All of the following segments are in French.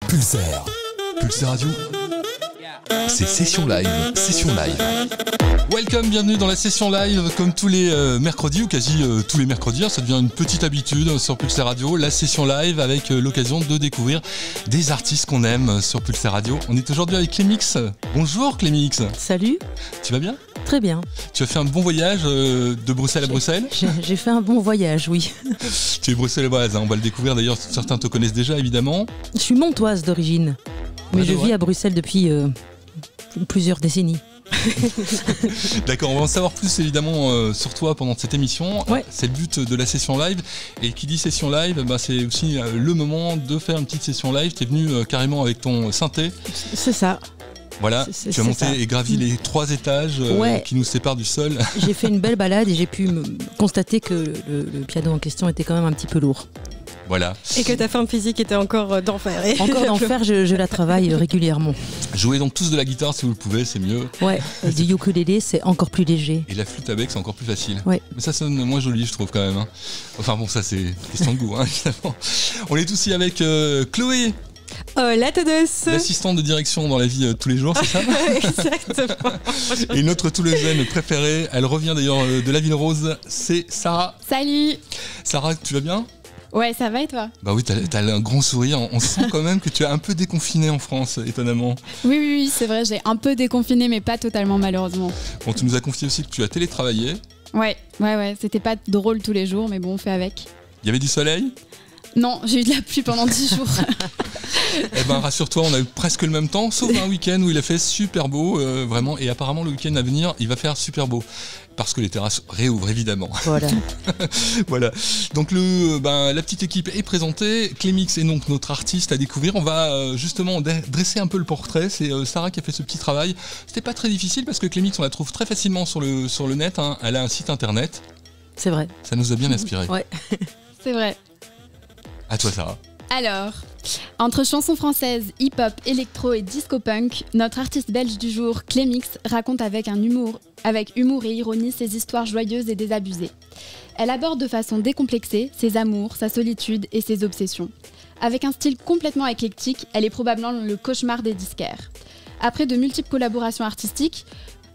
Pulsaire. Pulsaire Radio. C'est Session Live. Session Live. Welcome, bienvenue dans la session live, comme tous les mercredis, ou quasi tous les mercredis, ça devient une petite habitude sur Pulsaire Radio, la session live avec l'occasion de découvrir des artistes qu'on aime sur Pulsaire Radio. On est aujourd'hui avec Clémix. Bonjour Clémix. Salut. Tu vas bien ? Très bien. Tu as fait un bon voyage de Bruxelles à Bruxelles ? J'ai fait un bon voyage, oui. Tu es bruxelloise, hein, on va le découvrir d'ailleurs, certains te connaissent déjà évidemment. Je suis montoise d'origine, mais je vis à Bruxelles depuis plusieurs décennies. D'accord, on va en savoir plus évidemment sur toi pendant cette émission. Ouais. C'est le but de la session live. Et qui dit session live, c'est aussi le moment de faire une petite session live. Tu es venu carrément avec ton synthé. C'est ça. Voilà, tu as monté et gravi les 3 étages qui nous séparent du sol. J'ai fait une belle balade et j'ai pu constater que le piano en question était quand même un petit peu lourd. Voilà. Et que ta forme physique était encore d'enfer. Encore d'enfer, je la travaille régulièrement. Jouez donc tous de la guitare si vous le pouvez, c'est mieux. Ouais, du ukulélé, c'est encore plus léger. Et la flûte à bec, c'est encore plus facile. Ouais. Mais ça sonne moins joli, je trouve quand même. Hein. Enfin bon, ça c'est question de goût, hein, évidemment. On est aussi avec Chloé. Hola todos. L'assistante de direction dans la vie tous les jours, c'est ça ? Exactement. Et notre Toulousaine préférée, elle revient d'ailleurs de la Ville Rose, c'est Sarah. Salut. Sarah, tu vas bien ? Ouais, ça va et toi ? Bah oui, t'as un grand sourire. On sent quand même que tu es un peu déconfiné en France, étonnamment. Oui, c'est vrai, j'ai un peu déconfiné, mais pas totalement malheureusement. Bon, tu nous as confié aussi que tu as télétravaillé. Ouais, c'était pas drôle tous les jours, mais bon, on fait avec. Il y avait du soleil ? Non, j'ai eu de la pluie pendant 10 jours. Eh ben, rassure-toi, on a eu presque le même temps, sauf un week-end où il a fait super beau, vraiment. Et apparemment, le week-end à venir, il va faire super beau. Parce que les terrasses réouvrent, évidemment. Voilà. Voilà. Donc, la petite équipe est présentée. Clémix est donc notre artiste à découvrir. On va justement dresser un peu le portrait. C'est Sarah qui a fait ce petit travail. C'était pas très difficile parce que Clémix, on la trouve très facilement sur le net. Hein. Elle a un site internet. C'est vrai. Ça nous a bien inspiré. Ouais. C'est vrai. À toi, Sarah. Alors, entre chansons françaises, hip-hop, électro et disco-punk, notre artiste belge du jour, Clémix, raconte avec humour et ironie ses histoires joyeuses et désabusées. Elle aborde de façon décomplexée ses amours, sa solitude et ses obsessions. Avec un style complètement éclectique, elle est probablement le cauchemar des disquaires. Après de multiples collaborations artistiques,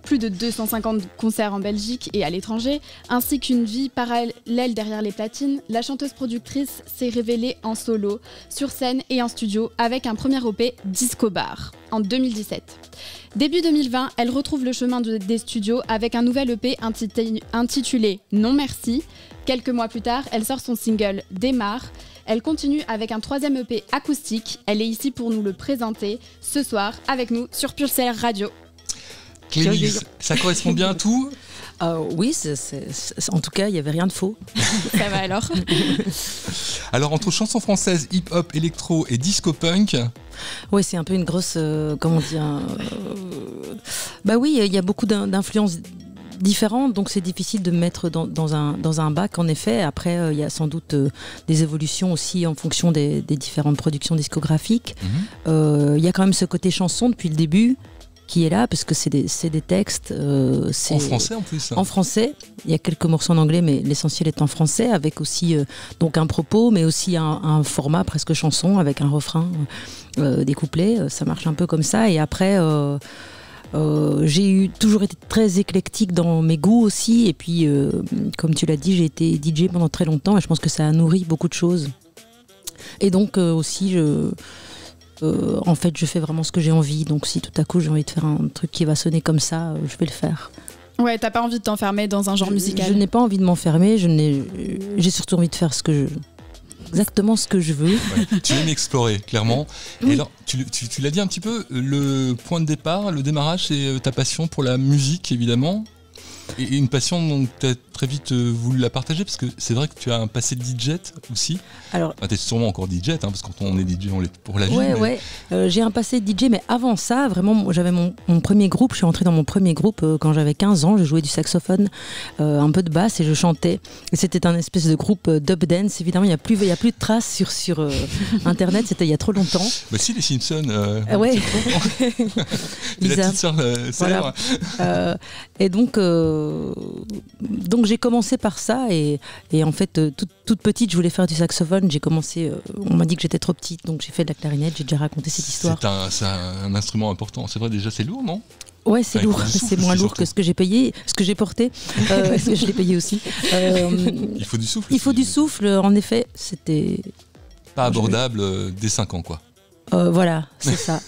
plus de 250 concerts en Belgique et à l'étranger, ainsi qu'une vie parallèle derrière les platines, la chanteuse-productrice s'est révélée en solo, sur scène et en studio avec un premier EP Disco Bar en 2017. Début 2020, elle retrouve le chemin des studios avec un nouvel EP intitulé Non Merci. Quelques mois plus tard, elle sort son single Démarre. Elle continue avec un 3e EP acoustique. Elle est ici pour nous le présenter ce soir avec nous sur Pulsaire Radio. Clémix, ça correspond bien à tout ? Oui, en tout cas, il n'y avait rien de faux. Ça va alors. Alors, entre chansons françaises, hip-hop, électro et disco-punk... Ouais, c'est un peu une grosse... comment dire Bah oui, il y a beaucoup d'influences différentes, donc c'est difficile de mettre dans un bac, en effet. Après, il y a sans doute des évolutions aussi en fonction des différentes productions discographiques. Il y a quand même ce côté chanson depuis le début, qui est là, parce que c'est des textes... en français en plus. En français. Il y a quelques morceaux en anglais, mais l'essentiel est en français, avec aussi donc un propos, mais aussi un format presque chanson, avec un refrain, des couplets. Ça marche un peu comme ça. Et après, j'ai toujours été très éclectique dans mes goûts aussi. Et puis, comme tu l'as dit, j'ai été DJ pendant très longtemps, et je pense que ça a nourri beaucoup de choses. Et donc aussi, en fait, je fais vraiment ce que j'ai envie. Donc, si tout à coup j'ai envie de faire un truc qui va sonner comme ça, je vais le faire. Ouais, t'as pas envie de t'enfermer dans un genre musical. Je n'ai pas envie de m'enfermer. J'ai surtout envie de faire exactement ce que je veux. Ouais, tu aimes explorer, clairement. Oui. Et alors, tu l'as dit un petit peu, le point de départ, le démarrage, c'est ta passion pour la musique, évidemment. Et une passion dont tu as très vite voulu la partager, parce que c'est vrai que tu as un passé de DJ aussi. Alors, tu es sûrement encore DJ, hein, parce que quand on est DJ, on l'est pour la vie. Ouais. J'ai un passé de DJ, mais avant ça, vraiment, j'avais mon premier groupe. Je suis entrée dans mon premier groupe quand j'avais 15 ans. Je jouais du saxophone, un peu de basse, et je chantais. Et c'était un espèce de groupe dub dance. Évidemment, il n'y a plus de traces sur Internet. C'était il y a trop longtemps. Bah si, les Simpsons. Ouais. La petite sœur célèbre. Voilà. Et donc j'ai j'ai commencé par ça et en fait, toute petite, je voulais faire du saxophone. J'ai commencé, on m'a dit que j'étais trop petite, donc j'ai fait de la clarinette. J'ai déjà raconté cette histoire. C'est un instrument important. C'est vrai, déjà, c'est lourd, non ? Ouais, c'est lourd. C'est moins lourd que ce que j'ai payé, ce que j'ai porté. Parce que je l'ai payé aussi. Il faut du souffle. Il faut du souffle. En effet, c'était pas abordable dès 5 ans, quoi. Voilà, c'est ça.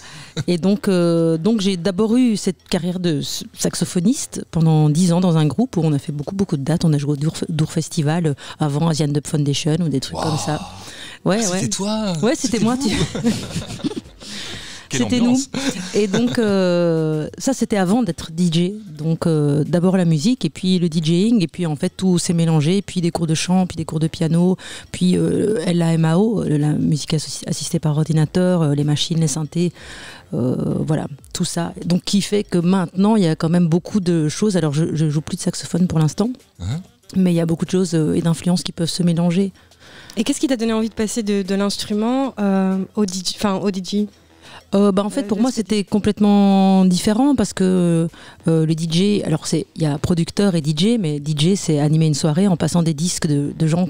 Et donc j'ai d'abord eu cette carrière de saxophoniste pendant 10 ans dans un groupe où on a fait beaucoup de dates. On a joué au Dour Festival avant Asian Dub Foundation ou des trucs comme ça. Ouais, c'était toi. Ouais, c'était moi. C'était nous. Et donc ça c'était avant d'être DJ. Donc d'abord la musique et puis le DJing et puis en fait tout s'est mélangé. Puis des cours de chant, puis des cours de piano, puis LAMAO, la musique assistée par ordinateur, les machines, les synthés. Voilà, tout ça. Donc qui fait que maintenant il y a quand même beaucoup de choses. Alors je joue plus de saxophone pour l'instant, mais il y a beaucoup de choses et d'influences qui peuvent se mélanger. Et qu'est-ce qui t'a donné envie de passer de l'instrument au DJ? En fait, pour moi, c'était complètement différent parce que le DJ, alors il y a producteur et DJ, mais DJ, c'est animer une soirée en passant des disques de gens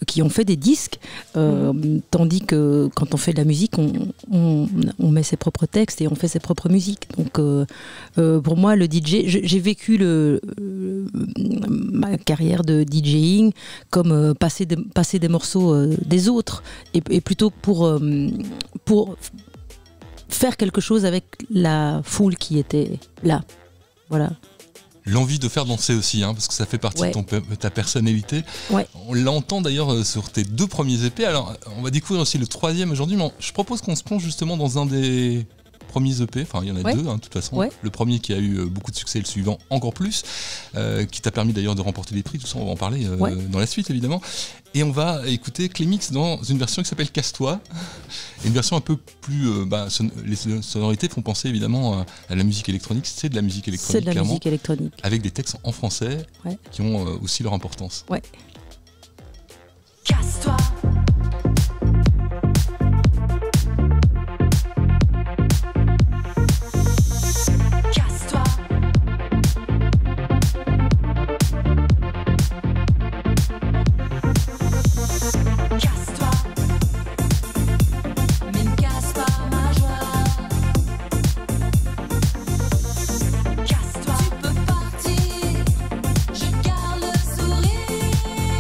qui ont fait des disques, tandis que quand on fait de la musique, on met ses propres textes et on fait ses propres musiques. Donc, pour moi, le DJ, j'ai vécu ma carrière de DJing comme passer des morceaux des autres et plutôt pour faire quelque chose avec la foule qui était là. Voilà. L'envie de faire danser aussi, parce que ça fait partie de ta personnalité. Ouais. On l'entend d'ailleurs sur tes 2 premiers EP. Alors, on va découvrir aussi le 3e aujourd'hui, mais je propose qu'on se plonge justement dans un des premiers EP. Enfin, il y en a 2, de toute façon. Ouais. Le premier qui a eu beaucoup de succès, le suivant encore plus, qui t'a permis d'ailleurs de remporter des prix. Tout ça, on va en parler dans la suite, évidemment. Et on va écouter Clémix dans une version qui s'appelle Casse-toi. Une version un peu plus... les sonorités font penser évidemment à la musique électronique. C'est de la musique électronique, c'est de la musique électronique. Avec des textes en français qui ont aussi leur importance. Ouais. Casse-toi. Tu peux partir, je garde le sourire.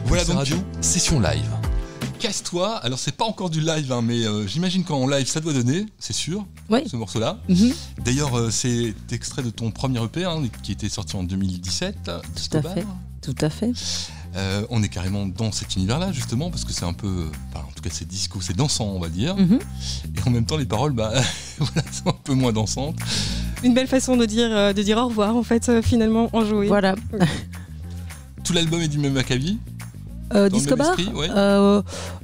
Voilà donc Radio, session live. Casse-toi. Alors c'est pas encore du live, hein, mais j'imagine qu'en live ça doit donner, c'est sûr, Oui. ce morceau-là. Mhm. D'ailleurs, c'est extrait de ton premier EP hein, qui était sorti en 2017. Tout à fait. Tout à fait. On est carrément dans cet univers-là justement parce que c'est un peu, enfin, en tout cas c'est disco, c'est dansant on va dire. Mhm. Et en même temps les paroles, voilà, sont un peu moins dansantes. Une belle façon de dire au revoir, en fait, finalement, enjoué. Voilà. Tout l'album est du même acabit. Dans Disco le même Bar esprit, ouais.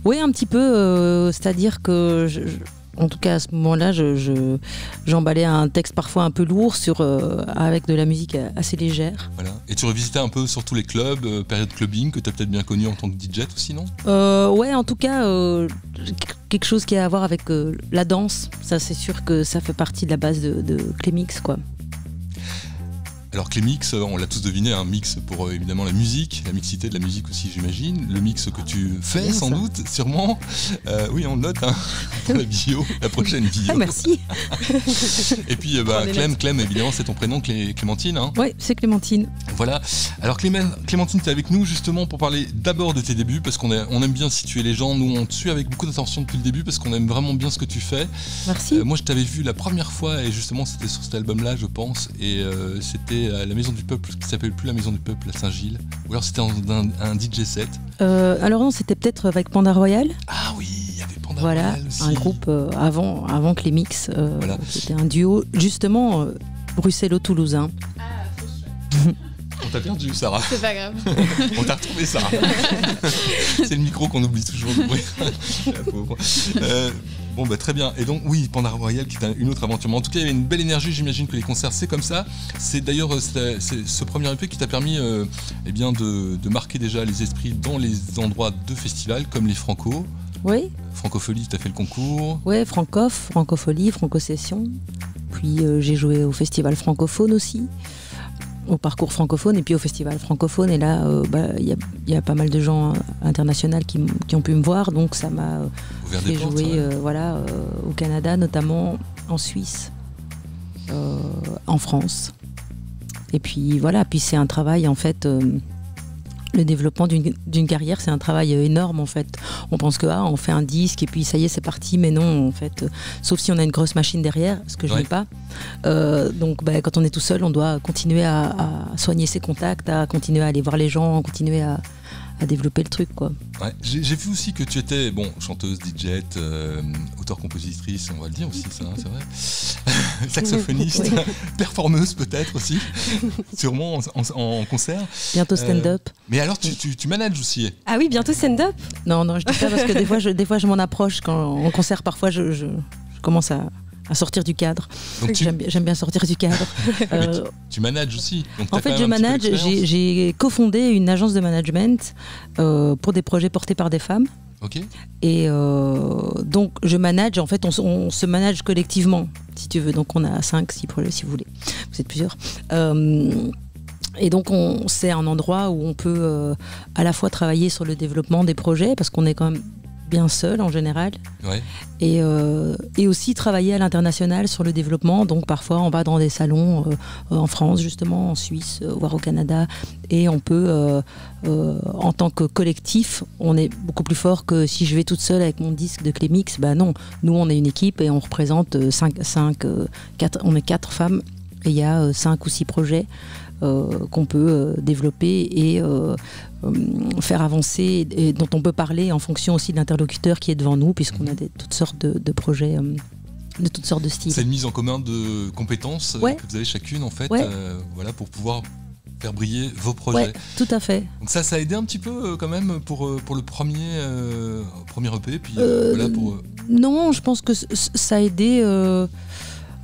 Oui, un petit peu. C'est-à-dire que, en tout cas à ce moment-là, j'emballais un texte parfois un peu lourd avec de la musique assez légère. Voilà. Et tu revisitais un peu sur tous les clubs, période clubbing que tu as peut-être bien connu en tant que DJ aussi, non? Ouais, en tout cas, quelque chose qui a à voir avec la danse. Ça, c'est sûr que ça fait partie de la base de Clémix, quoi. Alors que les mix, on l'a tous deviné, un mix pour évidemment la musique, la mixité de la musique aussi j'imagine, le mix que tu fais Bien, sans ça. doute, sûrement. Oui, on le note hein, dans la bio, la prochaine bio. Ah, merci. Et puis Clem, évidemment c'est ton prénom, Clémentine. Hein. Oui, c'est Clémentine. Voilà. Alors Clémentine, tu es avec nous justement pour parler d'abord de tes débuts, parce qu'on aime bien situer les gens, nous on te suit avec beaucoup d'attention depuis le début, parce qu'on aime vraiment bien ce que tu fais. Merci. Moi je t'avais vu la première fois, et justement c'était sur cet album-là je pense, et c'était à la Maison du Peuple, qui s'appelle plus la Maison du Peuple, à Saint-Gilles, ou alors c'était un DJ set. Alors non, c'était peut-être avec Panda Royal. Ah oui, il y avait Panda Voilà, Royal aussi. un groupe avant Clémix. Voilà. C'était un duo, justement, bruxello-toulousain. On t'a perdu, Sarah. C'est pas grave. On t'a retrouvé, Sarah. C'est le micro qu'on oublie toujours d'ouvrir. La pauvre. Bon, bah très bien. Et donc, oui, Panda Royal qui est une autre aventure. Mais en tout cas, il y avait une belle énergie. J'imagine que les concerts, c'est comme ça. C'est d'ailleurs c'est ce premier EP qui t'a permis eh bien, de marquer déjà les esprits dans les endroits de festivals comme les Franco. Oui, Francofolie, tu as fait le concours. ouais, Francofolie, Franco-Session. Puis j'ai joué au festival francophone aussi, au parcours francophone et puis au festival francophone. Et là, y a pas mal de gens internationaux qui ont pu me voir. Donc ça m'a Ouvert des fait portes, jouer ouais. au Canada, notamment en Suisse, en France. Et puis voilà, puis c'est un travail en fait. Le développement d'une carrière, c'est un travail énorme en fait. On pense que on fait un disque et puis ça y est, c'est parti, mais non en fait. Sauf si on a une grosse machine derrière, ce que je n'ai pas. Donc quand on est tout seul, on doit continuer à soigner ses contacts, à continuer à aller voir les gens, à continuer à développer le truc, quoi. Ouais. J'ai vu aussi que tu étais chanteuse, DJ, auteure-compositrice, on va le dire aussi, ça, c'est vrai. Saxophoniste, performeuse peut-être aussi, sûrement en concert. Bientôt stand-up. Mais alors tu manages aussi. Ah oui, bientôt stand-up. Non, je dis ça parce que des fois je m'en approche quand en concert. Parfois je commence à sortir du cadre. Donc J'aime bien sortir du cadre. Tu manages aussi. Donc En fait, je manage. J'ai cofondé une agence de management pour des projets portés par des femmes. Ok. Et donc, je manage. En fait, on se manage collectivement, si tu veux. Donc, on a 5-6 projets, si vous voulez. Vous êtes plusieurs. Et donc, c'est un endroit où on peut à la fois travailler sur le développement des projets, parce qu'on est quand même bien seul en général, Ouais. et aussi travailler à l'international sur le développement. Donc parfois on va dans des salons en France justement, en Suisse, voire au Canada, et on peut en tant que collectif, on est beaucoup plus fort que si je vais toute seule avec mon disque de Clémix. Non, nous on est une équipe et on représente 4, on est 4 femmes et il y a 5 ou 6 projets qu'on peut développer et faire avancer, et dont on peut parler en fonction aussi de l'interlocuteur qui est devant nous, puisqu'on a toutes sortes de projets de toutes sortes de styles. C'est une mise en commun de compétences Ouais. que vous avez chacune en fait, Ouais. voilà, pour pouvoir faire briller vos projets. Ouais, tout à fait. Donc ça a aidé un petit peu quand même pour le premier EP, puis voilà pour. Non, je pense que ça a aidé.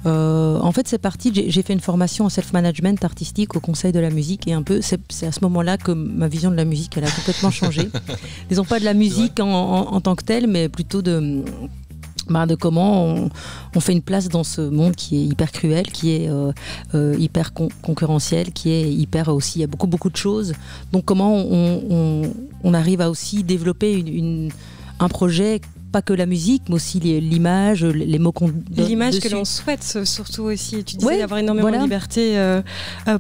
En fait, c'est parti. J'ai fait une formation en self-management artistique au Conseil de la musique, et un peu, c'est à ce moment-là que ma vision de la musique, elle a complètement changé. Disons pas de la musique en tant que telle, mais plutôt de comment on fait une place dans ce monde qui est hyper cruel, qui est hyper concurrentiel, qui est hyper aussi, il y a beaucoup de choses. Donc comment on arrive à aussi développer un projet pas que la musique, mais aussi l'image, les mots qu'on donne l'image dessus. que l'on souhaite, surtout aussi. Tu disais Ouais, d'avoir énormément voilà. de liberté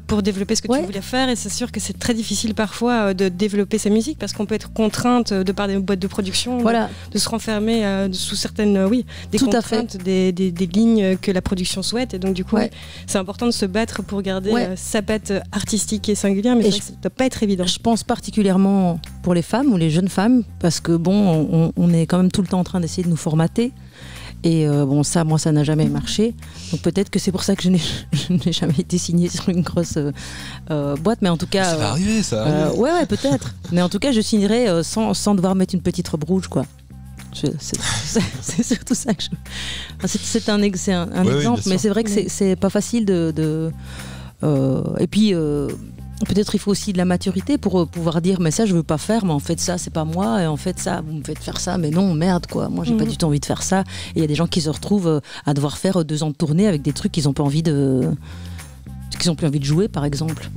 pour développer ce que Ouais. tu voulais faire, et c'est sûr que c'est très difficile parfois de développer sa musique parce qu'on peut être contrainte de par des boîtes de production, Voilà, de se renfermer sous certaines, des Tout à fait. contraintes, des lignes que la production souhaite, et donc du coup, Ouais. c'est important de se battre pour garder Ouais. sa patte artistique et singulière, mais Et c'est vrai que ça ne doit pas être évident. je pense particulièrement pour les femmes ou les jeunes femmes, parce que bon, on est quand même tout le temps en train d'essayer de nous formater. Et bon, ça, moi, ça n'a jamais marché. Donc peut-être que c'est pour ça que je n'ai jamais été signée sur une grosse boîte. Mais en tout cas, Ça va arriver, ça. va arriver. ouais, peut-être. Mais en tout cas, je signerai sans devoir mettre une petite robe rouge, quoi. C'est surtout ça que je. Enfin, c'est un Ouais, exemple, bien mais sûr. c'est vrai que c'est pas facile et puis. Peut-être il faut aussi de la maturité pour pouvoir dire mais ça je veux pas faire, mais en fait ça c'est pas moi, et en fait ça vous me faites faire ça, mais non merde quoi, moi j'ai pas du tout envie de faire ça. Et il y a des gens qui se retrouvent à devoir faire 2 ans de tournée avec des trucs qu'ils ont pas envie qu'ils ont plus envie de jouer par exemple.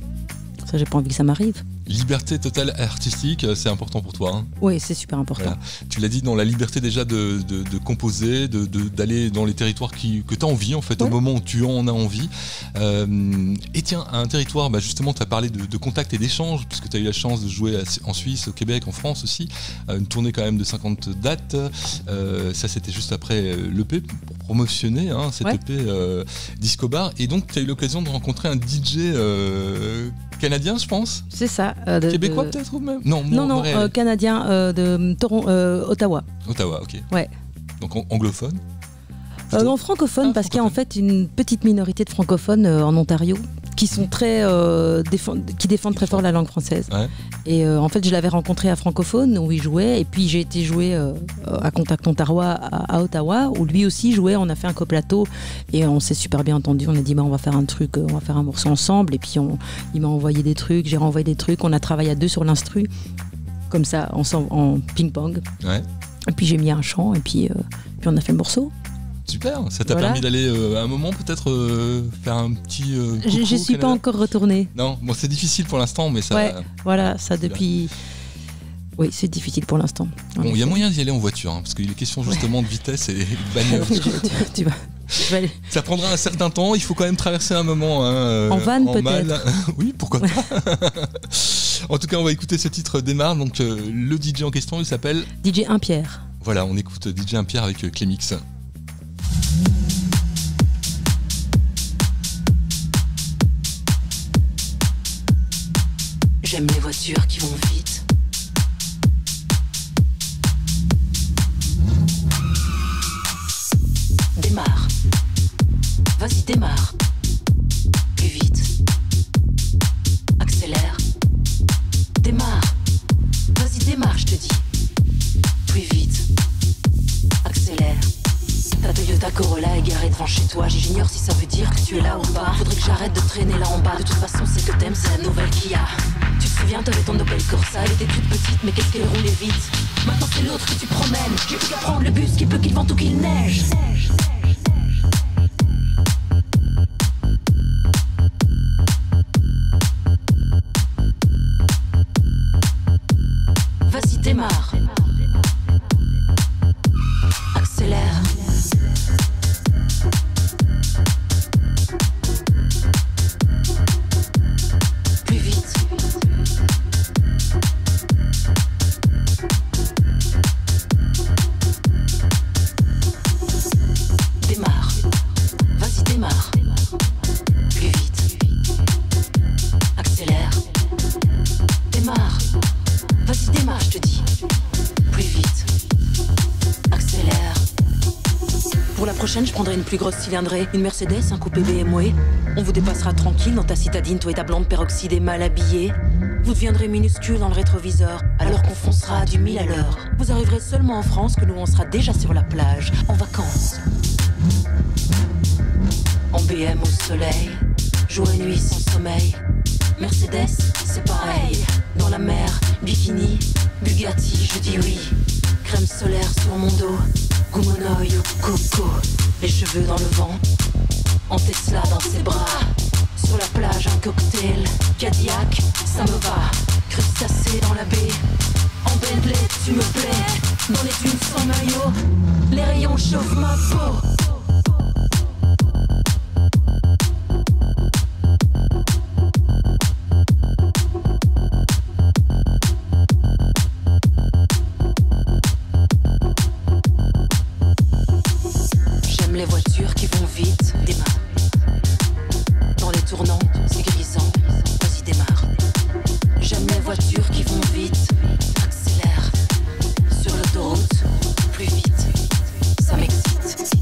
Ça j'ai pas envie que ça m'arrive. Liberté totale artistique, c'est important pour toi. Hein. Oui, c'est super important. Voilà. Tu l'as dit, dans la liberté déjà de composer, d'aller dans les territoires que tu as envie, en fait, au moment où tu en as envie. Et tiens, à un territoire, justement, tu as parlé de contact et d'échange, puisque tu as eu la chance de jouer en Suisse, au Québec, en France aussi. Une tournée quand même de 50 dates. Ça, c'était juste après l'EP, pour promotionner cette EP Disco Bar. Et donc, tu as eu l'occasion de rencontrer un DJ canadien, je pense. C'est ça. Québécois peut-être ou même Non, canadien de Ottawa. Ottawa, ok. Ouais. Donc anglophone. Non, francophone, parce qu'il y a en fait une petite minorité de francophones en Ontario qui sont très qui défendent très fort la langue française. Ouais. Et en fait, je l'avais rencontré à Francophone où il jouait, et puis j'ai été jouer à Contact Ontario à Ottawa où lui aussi jouait. On a fait un coplateau et on s'est super bien entendu. On a dit on va faire un truc, on va faire un morceau ensemble. Et puis il m'a envoyé des trucs, j'ai renvoyé des trucs. On a travaillé à 2 sur l'instru, comme ça, ensemble en ping-pong. Ouais. Et puis j'ai mis un chant et puis on a fait le morceau. Super, ça t'a Voilà. permis d'aller à un moment peut-être faire un petit coucou Je au suis pas Canada. encore retournée. Non, bon c'est difficile pour l'instant, mais ça. Ouais, voilà, ça c'est bien. depuis. Oui, c'est difficile pour l'instant. Bon, il y a moyen d'y aller en voiture, parce qu'il est question justement de vitesse et de bagnole. tu vas aller. Ça prendra un certain temps, il faut quand même traverser un moment. En van, peut-être. mal. Oui, pourquoi pas. En tout cas, on va écouter ce titre Démarre. Donc le DJ en question, il s'appelle. DJ Impierre. Voilà, on écoute DJ Impierre avec Clémix. J'aime les voitures qui vont vite. Démarre. Vas-y, démarre. Plus vite. Accélère. Démarre. Vas-y, démarre, je te dis. Plus vite. Accélère. Ta Toyota Corolla est garée devant chez toi. J'ignore si ça veut dire que tu es là ou pas. Faudrait que j'arrête de traîner là en bas. De toute façon, c'est que t'aimes, c'est la nouvelle Kia. Tu te souviens, t'avais ton Opel Corsa. Elle était toute petite, mais qu'est-ce qu'elle roulait vite. Maintenant, c'est l'autre que tu promènes. J'ai plus qu'à prendre le bus, qu'il peut qu'il vente ou qu'il neige. Vas-y, démarre. Accélère. Plus vite. Démarre. Vas-y, démarre. Plus vite. Accélère. Démarre. Vas-y, démarre, je te dis. Plus vite. Accélère. Pour la prochaine, je prendrai une plus grosse cylindrée. Une Mercedes, un coupé BMW. On vous dépassera tranquille dans ta citadine, toi et ta blonde peroxydée mal habillée. Vous deviendrez minuscule dans le rétroviseur, alors qu'on foncera à du 1000 à l'heure. Vous arriverez seulement en France, que nous on sera déjà sur la plage, en vacances. En BM au soleil, jour et nuit sans sommeil. Mercedes, c'est pareil. Dans la mer, bikini, Bugatti, je dis oui. Crème solaire sur mon dos, Goumonoï ou coco. Les cheveux dans le vent, en Tesla dans ses bras. Sur la plage, un cocktail, Cadillac, ça me va. Crustacé dans la baie, en Bentley, tu me plais. Dans les dunes sans maillot, les rayons chauffent ma peau. J'aime les voitures qui vont vite, démarre. Dans les tournants, c'est grisant, vas-y démarre. J'aime les voitures qui vont vite, accélère. Sur l'autoroute, plus vite, ça m'excite.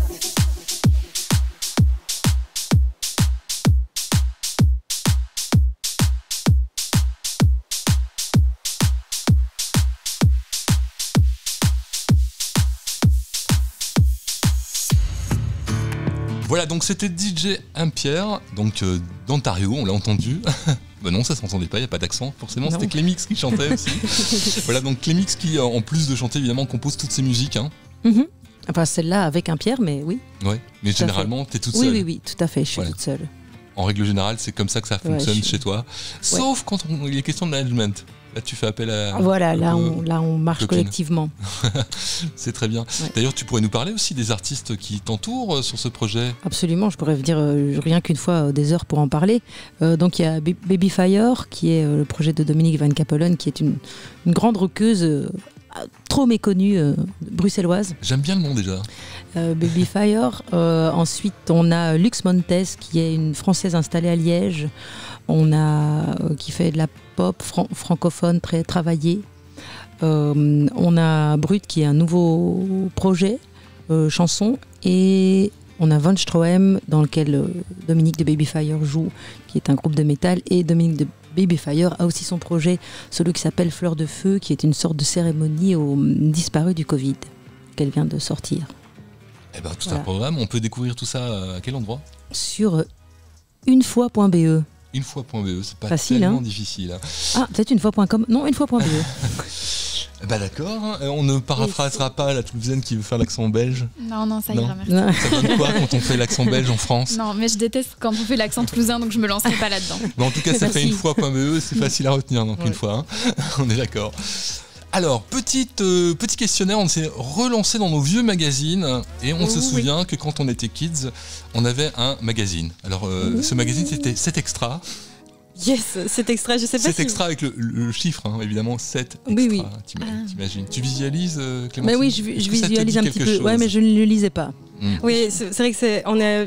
Voilà, donc c'était DJ Impierre, donc d'Ontario, on l'a entendu. Ben non, ça s'entendait pas, il n'y a pas d'accent, forcément, Non. c'était Clémix qui chantait aussi. Voilà, donc Clémix qui, en plus de chanter, évidemment, compose toutes ses musiques. Hein. Mhm. Enfin, celle-là avec un Pierre, mais oui. Ouais, mais Tout à généralement, t'es toute Oui, seule. oui, oui, tout à fait, je suis Ouais. toute seule. En règle générale, c'est comme ça que ça fonctionne je suis- chez toi. Sauf quand il est question de management. Là, tu fais appel à... Voilà, un là peu- on marche copine. collectivement. C'est très bien. Ouais. D'ailleurs, tu pourrais nous parler aussi des artistes qui t'entourent sur ce projet. Absolument, je pourrais dire rien qu'une fois des heures pour en parler. Donc il y a Baby Fire, qui est le projet de Dominique Van Capellen, qui est une grande rockeuse trop méconnue, bruxelloise. J'aime bien le nom déjà. Baby Fire. Ensuite, on a Lux Montes, qui est une Française installée à Liège. On a qui fait de la pop francophone très travaillée. On a Brut, qui est un nouveau projet, chanson. Et on a Von Strohem, dans lequel Dominique de Baby Fire joue, qui est un groupe de métal. Et Dominique de Baby Fire a aussi son projet solo qui s'appelle Fleur de Feu, qui est une sorte de cérémonie aux disparus du Covid, qu'elle vient de sortir. Eh ben, tout un Voilà. programme. On peut découvrir tout ça à quel endroit? Sur unefois.be. Unefois.be, c'est pas Facile, tellement hein. difficile. Hein. Ah, peut-être unefois.com. Non, unefois.be. Bah d'accord, hein. On ne paraphrasera pas la Toulousaine qui veut faire l'accent belge. Non, non, ça Non. ira, merci. Non. Ça donne quoi quand on fait l'accent belge en France? Non, mais je déteste quand on fait l'accent toulousain, donc je me lancerai pas là-dedans. Bon, en tout cas, ça fait Merci. unefois.be, c'est facile à retenir, donc Ouais. une fois, hein. On est d'accord. Alors, petit questionnaire, on s'est relancé dans nos vieux magazines et on se Oui. souvient que quand on était kids, on avait un magazine. Alors, ce magazine, c'était 7 extra. Yes, cet extra, je sais pas 7 si... extra avec le chiffre, hein, évidemment, 7 extra. Oui, oui. T'imagines. Tu visualises, Clémentine? Mais oui, je Est-ce que ça te visualise dit un petit quelque peu. chose Ouais, mais je ne le lisais pas. Oui, c'est vrai que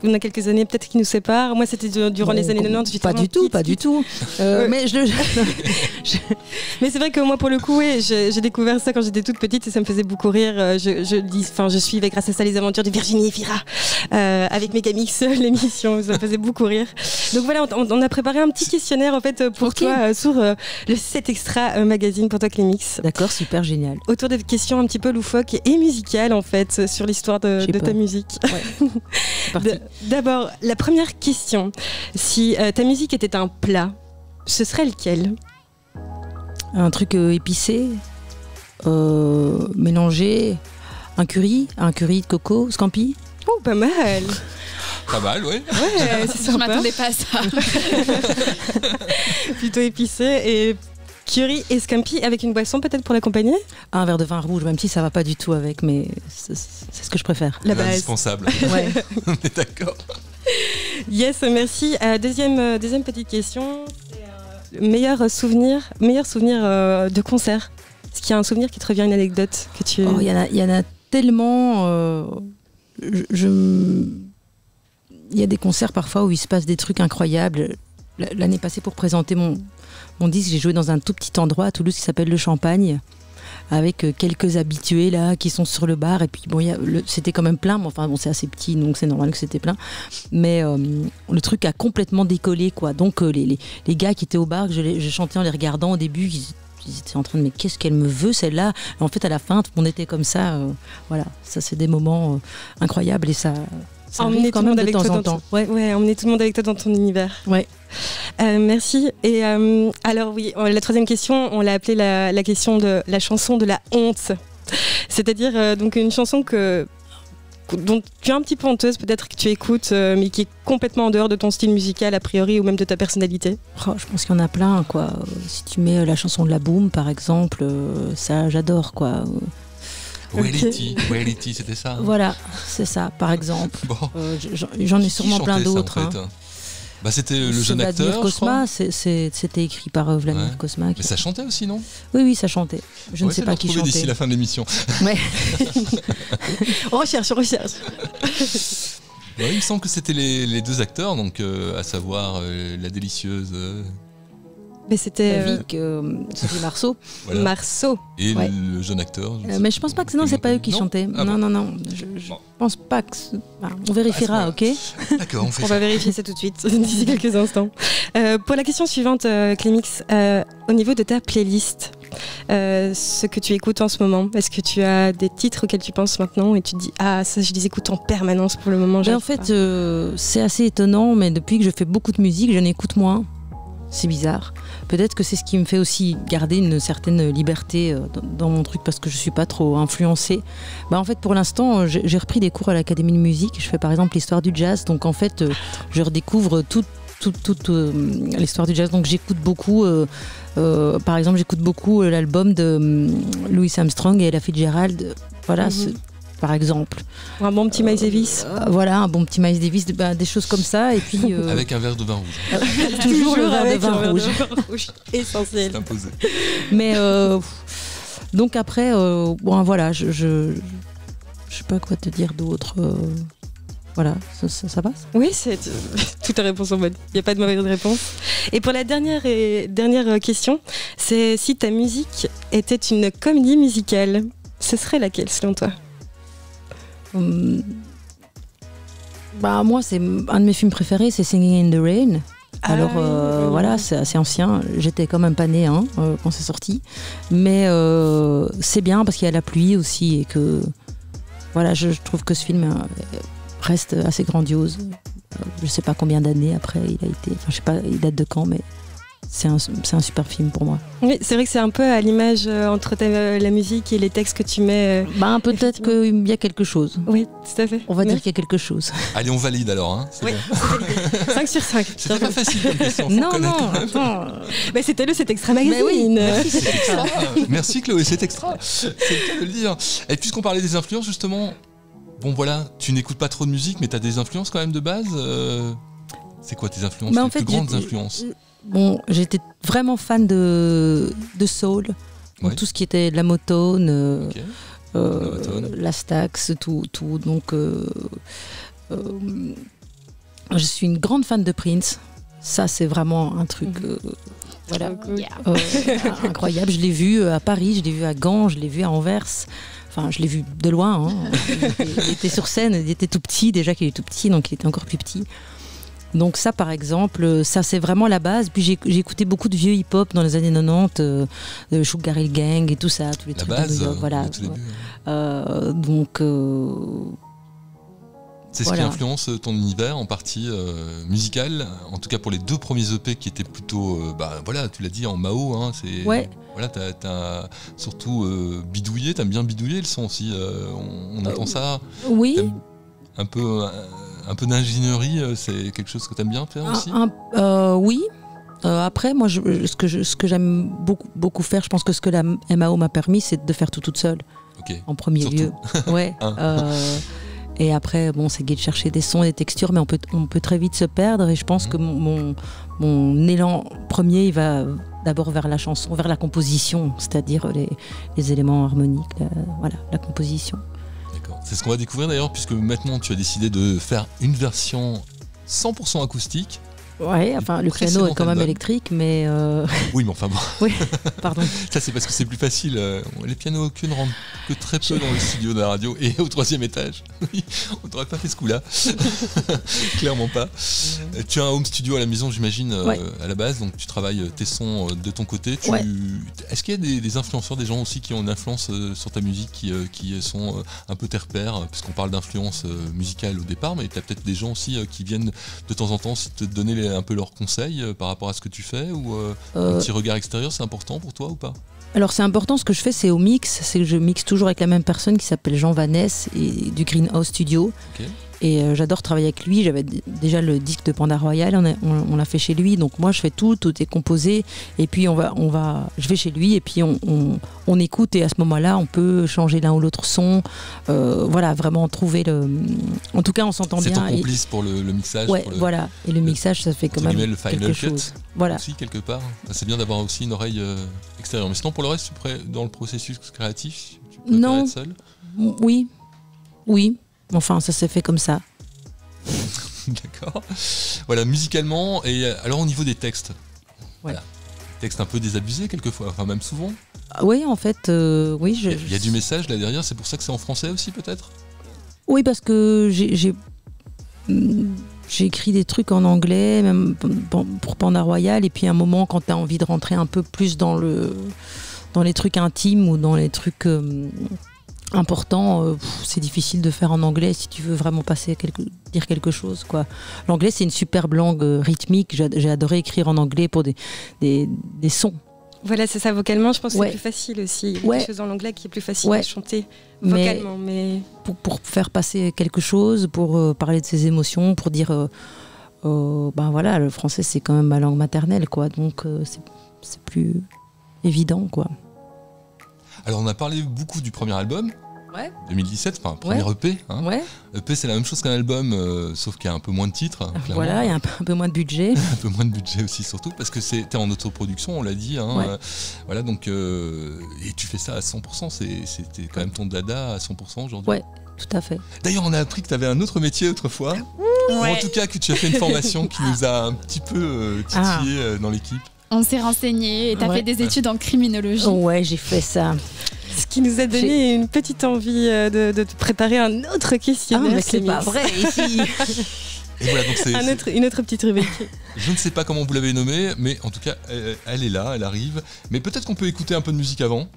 on a quelques années peut-être qui nous séparent. Moi, c'était durant les années 90. Pas du tout, pas du tout. Ouais. Mais Mais c'est vrai que moi, pour le coup, oui, j'ai découvert ça quand j'étais toute petite et ça me faisait beaucoup rire. Je suivais grâce à ça les aventures de Virginie Efira avec Megamix, l'émission. Ça me faisait beaucoup rire. Donc voilà, on a préparé un petit questionnaire en fait pour Ok. toi sur le 7 extra magazine pour toi, Clémix. D'accord, super génial. Autour des questions un petit peu loufoques et musicales en fait sur l'histoire de J'ai ta peur. musique. C'est parti. D'abord, la première question. Si ta musique était un plat, ce serait lequel? Un truc épicé, mélangé, un curry de coco, scampi. Oh, pas mal. Pas mal, ouais. Ouais, c'est Je sympa. m'attendais pas à ça. Plutôt épicé et curry et scampi avec une boisson peut-être pour l'accompagner. Un verre de vin rouge, même si ça va pas du tout avec, mais c'est ce que je préfère. La base. Indispensable. Ouais. On est d'accord. Yes, merci. Deuxième petite question. C'est, meilleur souvenir de concert. Est-ce qu'il y a un souvenir qui te revient, une anecdote que tu... Oh, il y en a tellement. Il y a des concerts parfois où il se passe des trucs incroyables. L'année passée, pour présenter mon disque, j'ai joué dans un tout petit endroit à Toulouse qui s'appelle Le Champagne, avec quelques habitués là qui sont sur le bar. Et puis bon, c'était quand même plein, mais enfin bon, c'est assez petit, donc c'est normal que c'était plein. Mais le truc a complètement décollé, quoi. Donc les gars qui étaient au bar, que je chantais en les regardant au début, ils étaient en train de, mais qu'est-ce qu'elle me veut celle-là? En fait, à la fin, on était comme ça. Voilà, ça c'est des moments incroyables et ça emmener arrive tout quand le même monde de avec temps toi en temps. Ouais, emmener tout le monde avec toi dans ton univers. Ouais. Merci. Et alors oui, la troisième question, on l'a appelée la question de la chanson de la honte. C'est-à-dire donc une chanson qu'on dont tu es un petit peu honteuse, peut-être que tu écoutes, mais qui est complètement en dehors de ton style musical a priori ou même de ta personnalité? Oh, je pense qu'il y en a plein, quoi. Si tu mets la chanson de La Boom, par exemple, ça, j'adore, quoi. Reality, c'était ça. Voilà, c'est ça, par exemple. Bon. J'en ai sûrement plein d'autres. Ça, en fait Bah, c'était le jeune acteur, Vladimir Cosma, je crois. C'était écrit par Vladimir Cosma. Mais ça chantait aussi, non? Oui, ça chantait. Je ne sais pas qui chantait. D'ici la fin de l'émission. Ouais. On recherche. Il me semble que c'était les deux acteurs, donc à savoir la délicieuse. Mais c'était Vic, Sophie Marceau. Voilà. Marceau. Et le jeune acteur. Mais je pense pas que c'est pas eux qui chantaient. Ah bon. Non. Je pense pas que. On vérifiera, ok? D'accord, on fait On ça. va vérifier ça tout de suite, d'ici quelques instants. Pour la question suivante, Clémix, au niveau de ta playlist, ce que tu écoutes en ce moment, est-ce que tu as des titres auxquels tu penses maintenant et tu te dis ah ça je les écoute en permanence pour le moment? En fait, c'est assez étonnant, mais depuis que je fais beaucoup de musique, je n'écoute moins. C'est bizarre. Peut-être que c'est ce qui me fait aussi garder une certaine liberté dans mon truc parce que je suis pas trop influencée. En fait, pour l'instant, j'ai repris des cours à l'Académie de musique. Je fais par exemple l'histoire du jazz. Donc en fait, je redécouvre toute l'histoire du jazz. Donc j'écoute beaucoup, par exemple, l'album de Louis Armstrong et Ella Fitzgerald. Voilà. Par exemple. Un bon petit Miles Davis. Voilà, un bon petit Miles Davis, des choses comme ça. Et puis, avec un verre de vin rouge. toujours le verre de vin rouge. Essentiel. C'est imposé. Mais donc après, voilà, je sais pas quoi te dire d'autre. Voilà, ça passe. Oui, c'est toute la réponse en mode. Il n'y a pas de mauvaise réponse. Et pour la dernière question, c'est si ta musique était une comédie musicale, ce serait laquelle selon toi? Moi, c'est un de mes films préférés, c'est Singing in the Rain. Alors voilà, c'est assez ancien. J'étais quand même pas née quand c'est sorti, mais c'est bien parce qu'il y a la pluie aussi et que voilà, je trouve que ce film reste assez grandiose. Je sais pas combien d'années après il a été. Enfin, je sais pas, il date de quand, mais c'est un super film pour moi. Oui, c'est vrai que c'est un peu à l'image entre la musique et les textes que tu mets. Peut-être qu'il y a quelque chose. Oui, tout à fait. On va dire qu'il y a quelque chose. Allez, on valide alors. Hein. Oui, bon. 5 sur 5. C'était pas facile comme question. Non, attends. C'était cet extra magazine. Oui, merci, c'est extra. Merci Chloé, c'est extra. C'est le cas de le dire. Et puisqu'on parlait des influences, justement, bon voilà, tu n'écoutes pas trop de musique, mais tu as des influences quand même de base. C'est quoi tes influences, les plus grandes influences? Bon, j'étais vraiment fan de soul, donc tout ce qui était de la Motown, la Stax, tout. Donc, je suis une grande fan de Prince. Ça, c'est vraiment un truc, incroyable. Je l'ai vu à Paris, je l'ai vu à Gand, je l'ai vu à Anvers. Enfin, je l'ai vu de loin. Il était sur scène, il était tout petit. Déjà qu'il est tout petit, donc il était encore plus petit. Donc ça, par exemple, ça c'est vraiment la base. Puis j'ai écouté beaucoup de vieux hip-hop dans les années 90, Sugar Hill Gang et tout ça, tous les trucs base, de New York, voilà. Donc c'est ce qui influence ton univers en partie musical, en tout cas pour les 2 premiers EP qui étaient plutôt, tu l'as dit en Mao, hein, c'est voilà, t'as surtout bidouillé, t'aimes bien bidouiller le son aussi, on entend ça. Oui. Un peu d'ingénierie, c'est quelque chose que tu aimes bien faire aussi? Oui. Après, moi, ce que j'aime beaucoup faire, je pense que ce que la MAO m'a permis, c'est de faire tout toute seule. En premier lieu. Ouais. Et après, c'est gai de chercher des sons, des textures, mais on peut très vite se perdre. Et je pense que mon élan premier, il va d'abord vers la chanson, vers la composition, c'est-à-dire les éléments harmoniques, la composition. C'est ce qu'on va découvrir d'ailleurs, puisque maintenant tu as décidé de faire une version 100% acoustique. Ouais, enfin le piano est quand même électrique, mais... Oui, mais enfin bon. Oui, pardon. Ça c'est parce que c'est plus facile. Les pianos ne rentrent que très peu dans le studio de la radio et au 3e étage. Oui, on t'aurait pas fait ce coup-là. Clairement pas. Tu as un home studio à la maison, j'imagine, à la base, donc tu travailles tes sons de ton côté. Est-ce qu'il y a des influenceurs, des gens aussi qui ont une influence sur ta musique, qui sont un peu tes repères, puisqu'on parle d'influence musicale au départ, mais tu as peut-être des gens aussi qui viennent de temps en temps te donner un peu leurs conseils par rapport à ce que tu fais, ou un petit regard extérieur, c'est important pour toi ou pas? Alors c'est important, ce que je fais c'est au mix, c'est que je mixe toujours avec la même personne qui s'appelle Jean Vanesse et du Greenhouse Studio. Ok. Et j'adore travailler avec lui. J'avais déjà le disque de Panda Royal, on l'a fait chez lui. Donc moi je fais tout est composé. Et puis je vais chez lui et puis on écoute, et à ce moment-là on peut changer l'un ou l'autre son. Voilà, vraiment trouver le. En tout cas on s'entend bien. C'est ton complice pour le mixage. Ouais, voilà. Et le mixage ça fait quand même le final quelque cut, chose. Voilà. Aussi quelque part. C'est bien d'avoir aussi une oreille extérieure. Mais sinon pour le reste, dans le processus créatif, tu préfères être seul? Oui. Enfin, ça s'est fait comme ça. D'accord. Voilà, musicalement, et alors au niveau des textes. Ouais. Voilà. Textes un peu désabusés quelquefois, enfin même souvent. Oui, en fait, oui. Il y a du message là derrière, c'est pour ça que c'est en français aussi peut-être? Oui, parce que j'ai écrit des trucs en anglais, même pour Panda Royal, et puis à un moment, quand tu as envie de rentrer un peu plus dans les trucs intimes ou dans les trucs important, c'est difficile de faire en anglais si tu veux vraiment dire quelque chose, quoi. L'anglais c'est une superbe langue rythmique, j'ai adoré écrire en anglais pour des sons. Voilà, c'est ça, vocalement je pense que c'est plus facile aussi. Il y a quelque chose en anglais qui est plus facile à chanter vocalement. Mais... Pour faire passer quelque chose, pour parler de ses émotions, pour dire voilà, le français c'est quand même ma langue maternelle, quoi, donc c'est plus évident, quoi. Alors on a parlé beaucoup du premier album, 2017, enfin premier EP. Hein. EP c'est la même chose qu'un album, sauf qu'il y a un peu moins de titres. Hein, voilà, il y a un peu moins de budget. Un peu moins de budget aussi surtout, parce que t'es en autoproduction, on l'a dit. Hein, voilà, donc, et tu fais ça à 100%, c'était quand même ton dada à 100% aujourd'hui. Ouais, tout à fait. D'ailleurs on a appris que tu avais un autre métier autrefois, ou en tout cas que tu as fait une formation qui nous a un petit peu titillé dans l'équipe. On s'est renseigné et t'as fait des études en criminologie. Ouais, j'ai fait ça. Ce qui nous a donné une petite envie de te préparer un autre questionnaire. Mais c'est pas vrai ici. Et voilà, donc une autre petite rubrique. Je ne sais pas comment vous l'avez nommée, mais en tout cas, elle est là, elle arrive. Mais peut-être qu'on peut écouter un peu de musique avant.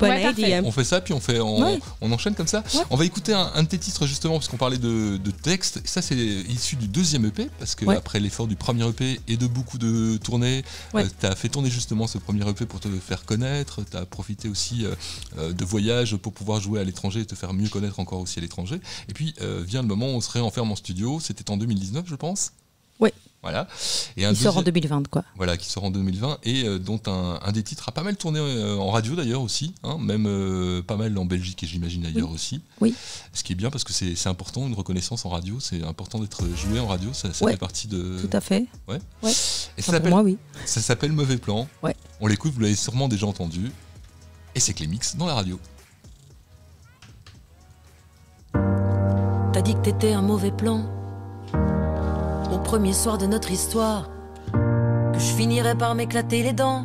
On fait ça, puis on enchaîne comme ça. On va écouter un de tes titres justement, parce qu'on parlait de texte. Ça, c'est issu du deuxième EP, parce que après l'effort du premier EP et de beaucoup de tournées, tu as fait tourner justement ce premier EP pour te faire connaître. Tu as profité aussi de voyages pour pouvoir jouer à l'étranger et te faire mieux connaître encore aussi à l'étranger. Et puis vient le moment où on se réenferme en studio. C'était en 2019, je pense. Oui. Voilà. Et qui sort en 2020, quoi. Voilà, qui sort en 2020 et dont un des titres a pas mal tourné en radio d'ailleurs aussi, hein, même pas mal en Belgique et j'imagine ailleurs aussi. Oui. Ce qui est bien parce que c'est important, une reconnaissance en radio, c'est important d'être joué en radio, ça fait partie de... Tout à fait. Ouais. Et ça s'appelle Mauvais Plan. Ouais. On l'écoute, vous l'avez sûrement déjà entendu. Et c'est Clémix dans la radio. T'as dit que t'étais un mauvais plan au premier soir de notre histoire, que je finirais par m'éclater les dents.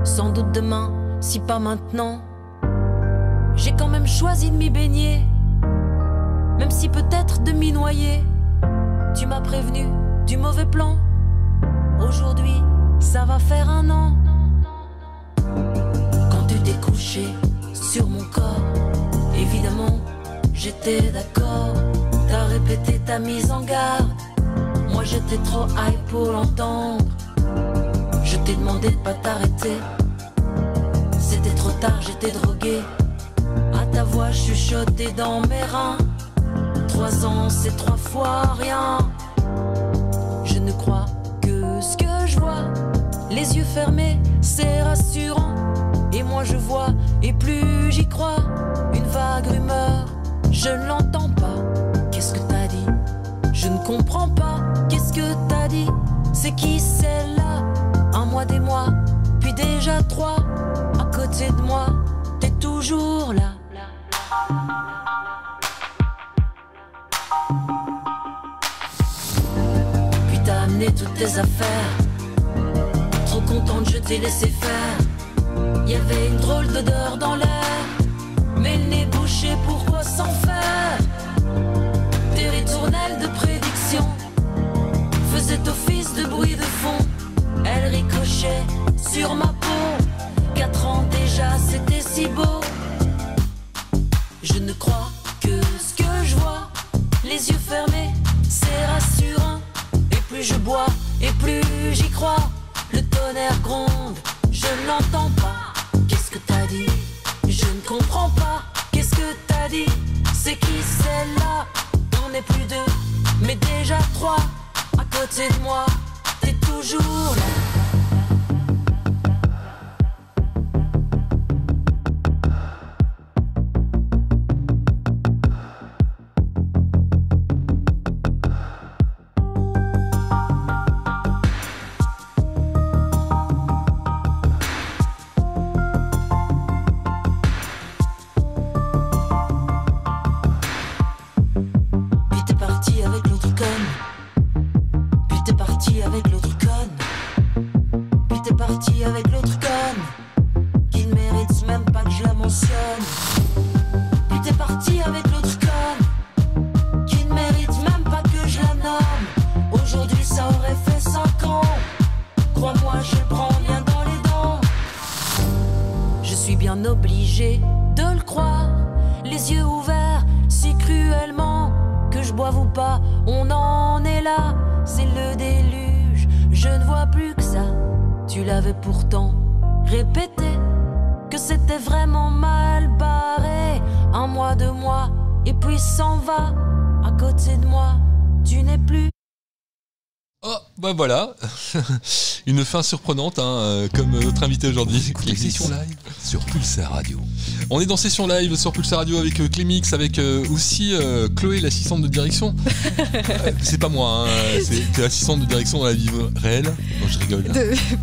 Sans doute demain, si pas maintenant. J'ai quand même choisi de m'y baigner, même si peut-être de m'y noyer. Tu m'as prévenu du mauvais plan. Aujourd'hui, ça va faire 1 an. Quand tu t'es couché sur mon corps, évidemment, j'étais d'accord. T'as répété ta mise en garde. Moi j'étais trop high pour l'entendre. Je t'ai demandé de pas t'arrêter. C'était trop tard, j'étais drogué. À ta voix chuchotée dans mes reins. 3 ans c'est 3 fois rien. Je ne crois que ce que je vois. Les yeux fermés, c'est rassurant. Et moi je vois, et plus j'y crois. Une vague rumeur, je ne l'entends pas. Qu'est-ce que t'as dit? Je ne comprends pas. Qu'est-ce que t'as dit? C'est qui celle-là? 1 mois, des mois, puis déjà 3. À côté de moi, t'es toujours là. Puis t'as amené toutes tes affaires. Trop contente, je t'ai laissé faire. Y avait une drôle d'odeur dans l'air. Mais le nez bouché, pourquoi s'en faire? Tes ritournelles de prédiction faisaient office de bruit de fond. Elles ricochaient sur ma peau. 4 ans déjà, c'était si beau. Je ne crois que ce que je vois. Les yeux fermés, c'est rassurant. Et plus je bois, plus j'y crois. Le tonnerre gronde, je ne l'entends pas. Qu'est-ce que t'as dit? Je ne comprends pas. Qu'est-ce que t'as dit? C'est qui celle-là? On n'est plus deux, mais déjà trois. À côté de moi, t'es toujours là. Obligé de le croire, les yeux ouverts si cruellement. Que je boive ou pas, on en est là. C'est le déluge, je ne vois plus que ça. Tu l'avais pourtant répété, que c'était vraiment mal barré. 1 mois, 2 mois, et puis s'en va. À côté de moi, tu n'es plus. Oh, bah voilà, une fin surprenante, comme notre invité aujourd'hui. Les sessions live sur Pulsar Radio. On est dans Session Live sur Pulsar Radio avec Clémix, avec aussi Chloé, l'assistante de direction. C'est pas moi, t'es assistante de direction dans la vie réelle. Non, je rigole.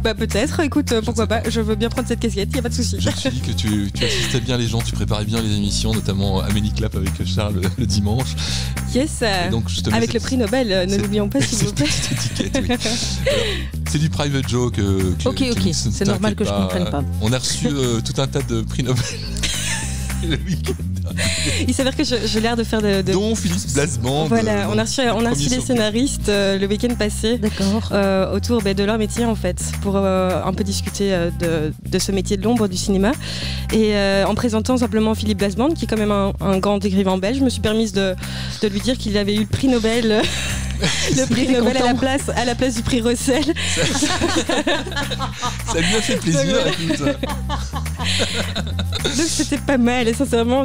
Bah peut-être, écoute, pourquoi pas, je veux bien prendre cette casquette, y a pas de souci. Je me suis dit que tu assistais bien les gens, tu préparais bien les émissions, notamment Amélie Clap avec Charles le dimanche. Yes, donc, avec le prix Nobel, ne l'oublions pas s'il vous plaît. Oui. Alors, c'est du private joke. Ok, c'est normal que je comprenne pas. On a reçu tout un tas de prix Nobel le week-end. Il s'avère que j'ai l'air de faire dont Philippe Blasband. Voilà, on a reçu des scénaristes le week-end passé. D'accord. Autour de leur métier en fait, pour un peu discuter de ce métier de l'ombre du cinéma. Et en présentant simplement Philippe Blasband, qui est quand même un grand écrivain belge, je me suis permise de lui dire qu'il avait eu le prix Nobel. Le prix Nobel à la place du prix Russell. Ça lui a fait plaisir. Donc c'était pas mal, et sincèrement,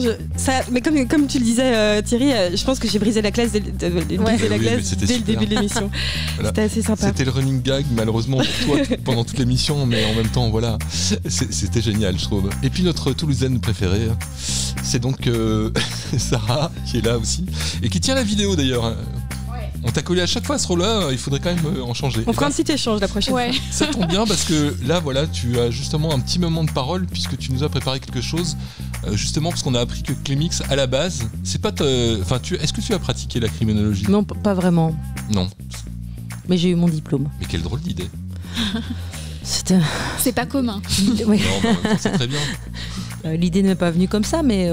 mais comme tu le disais Thierry, je pense que j'ai brisé la glace dès le début de l'émission. Voilà. C'était assez sympa. C'était le running gag malheureusement pour toi pendant toute l'émission, mais en même temps voilà, c'était génial je trouve. Et puis notre Toulousaine préférée, c'est donc Sarah qui est là aussi et qui tient la vidéo d'ailleurs. On t'a collé à chaque fois ce rôle-là, il faudrait quand même en changer. On fera un petit échange la prochaine fois. Ça tombe bien parce que là, voilà, tu as justement un petit moment de parole puisque tu nous as préparé quelque chose. Justement parce qu'on a appris que Clémix, à la base, c'est pas. Est-ce que tu as pratiqué la criminologie? Non, pas vraiment. Non. Mais j'ai eu mon diplôme. Mais quelle drôle d'idée. C'est pas commun. Oui. Non, bah, c'est très bien. L'idée ne m'est pas venue comme ça, mais.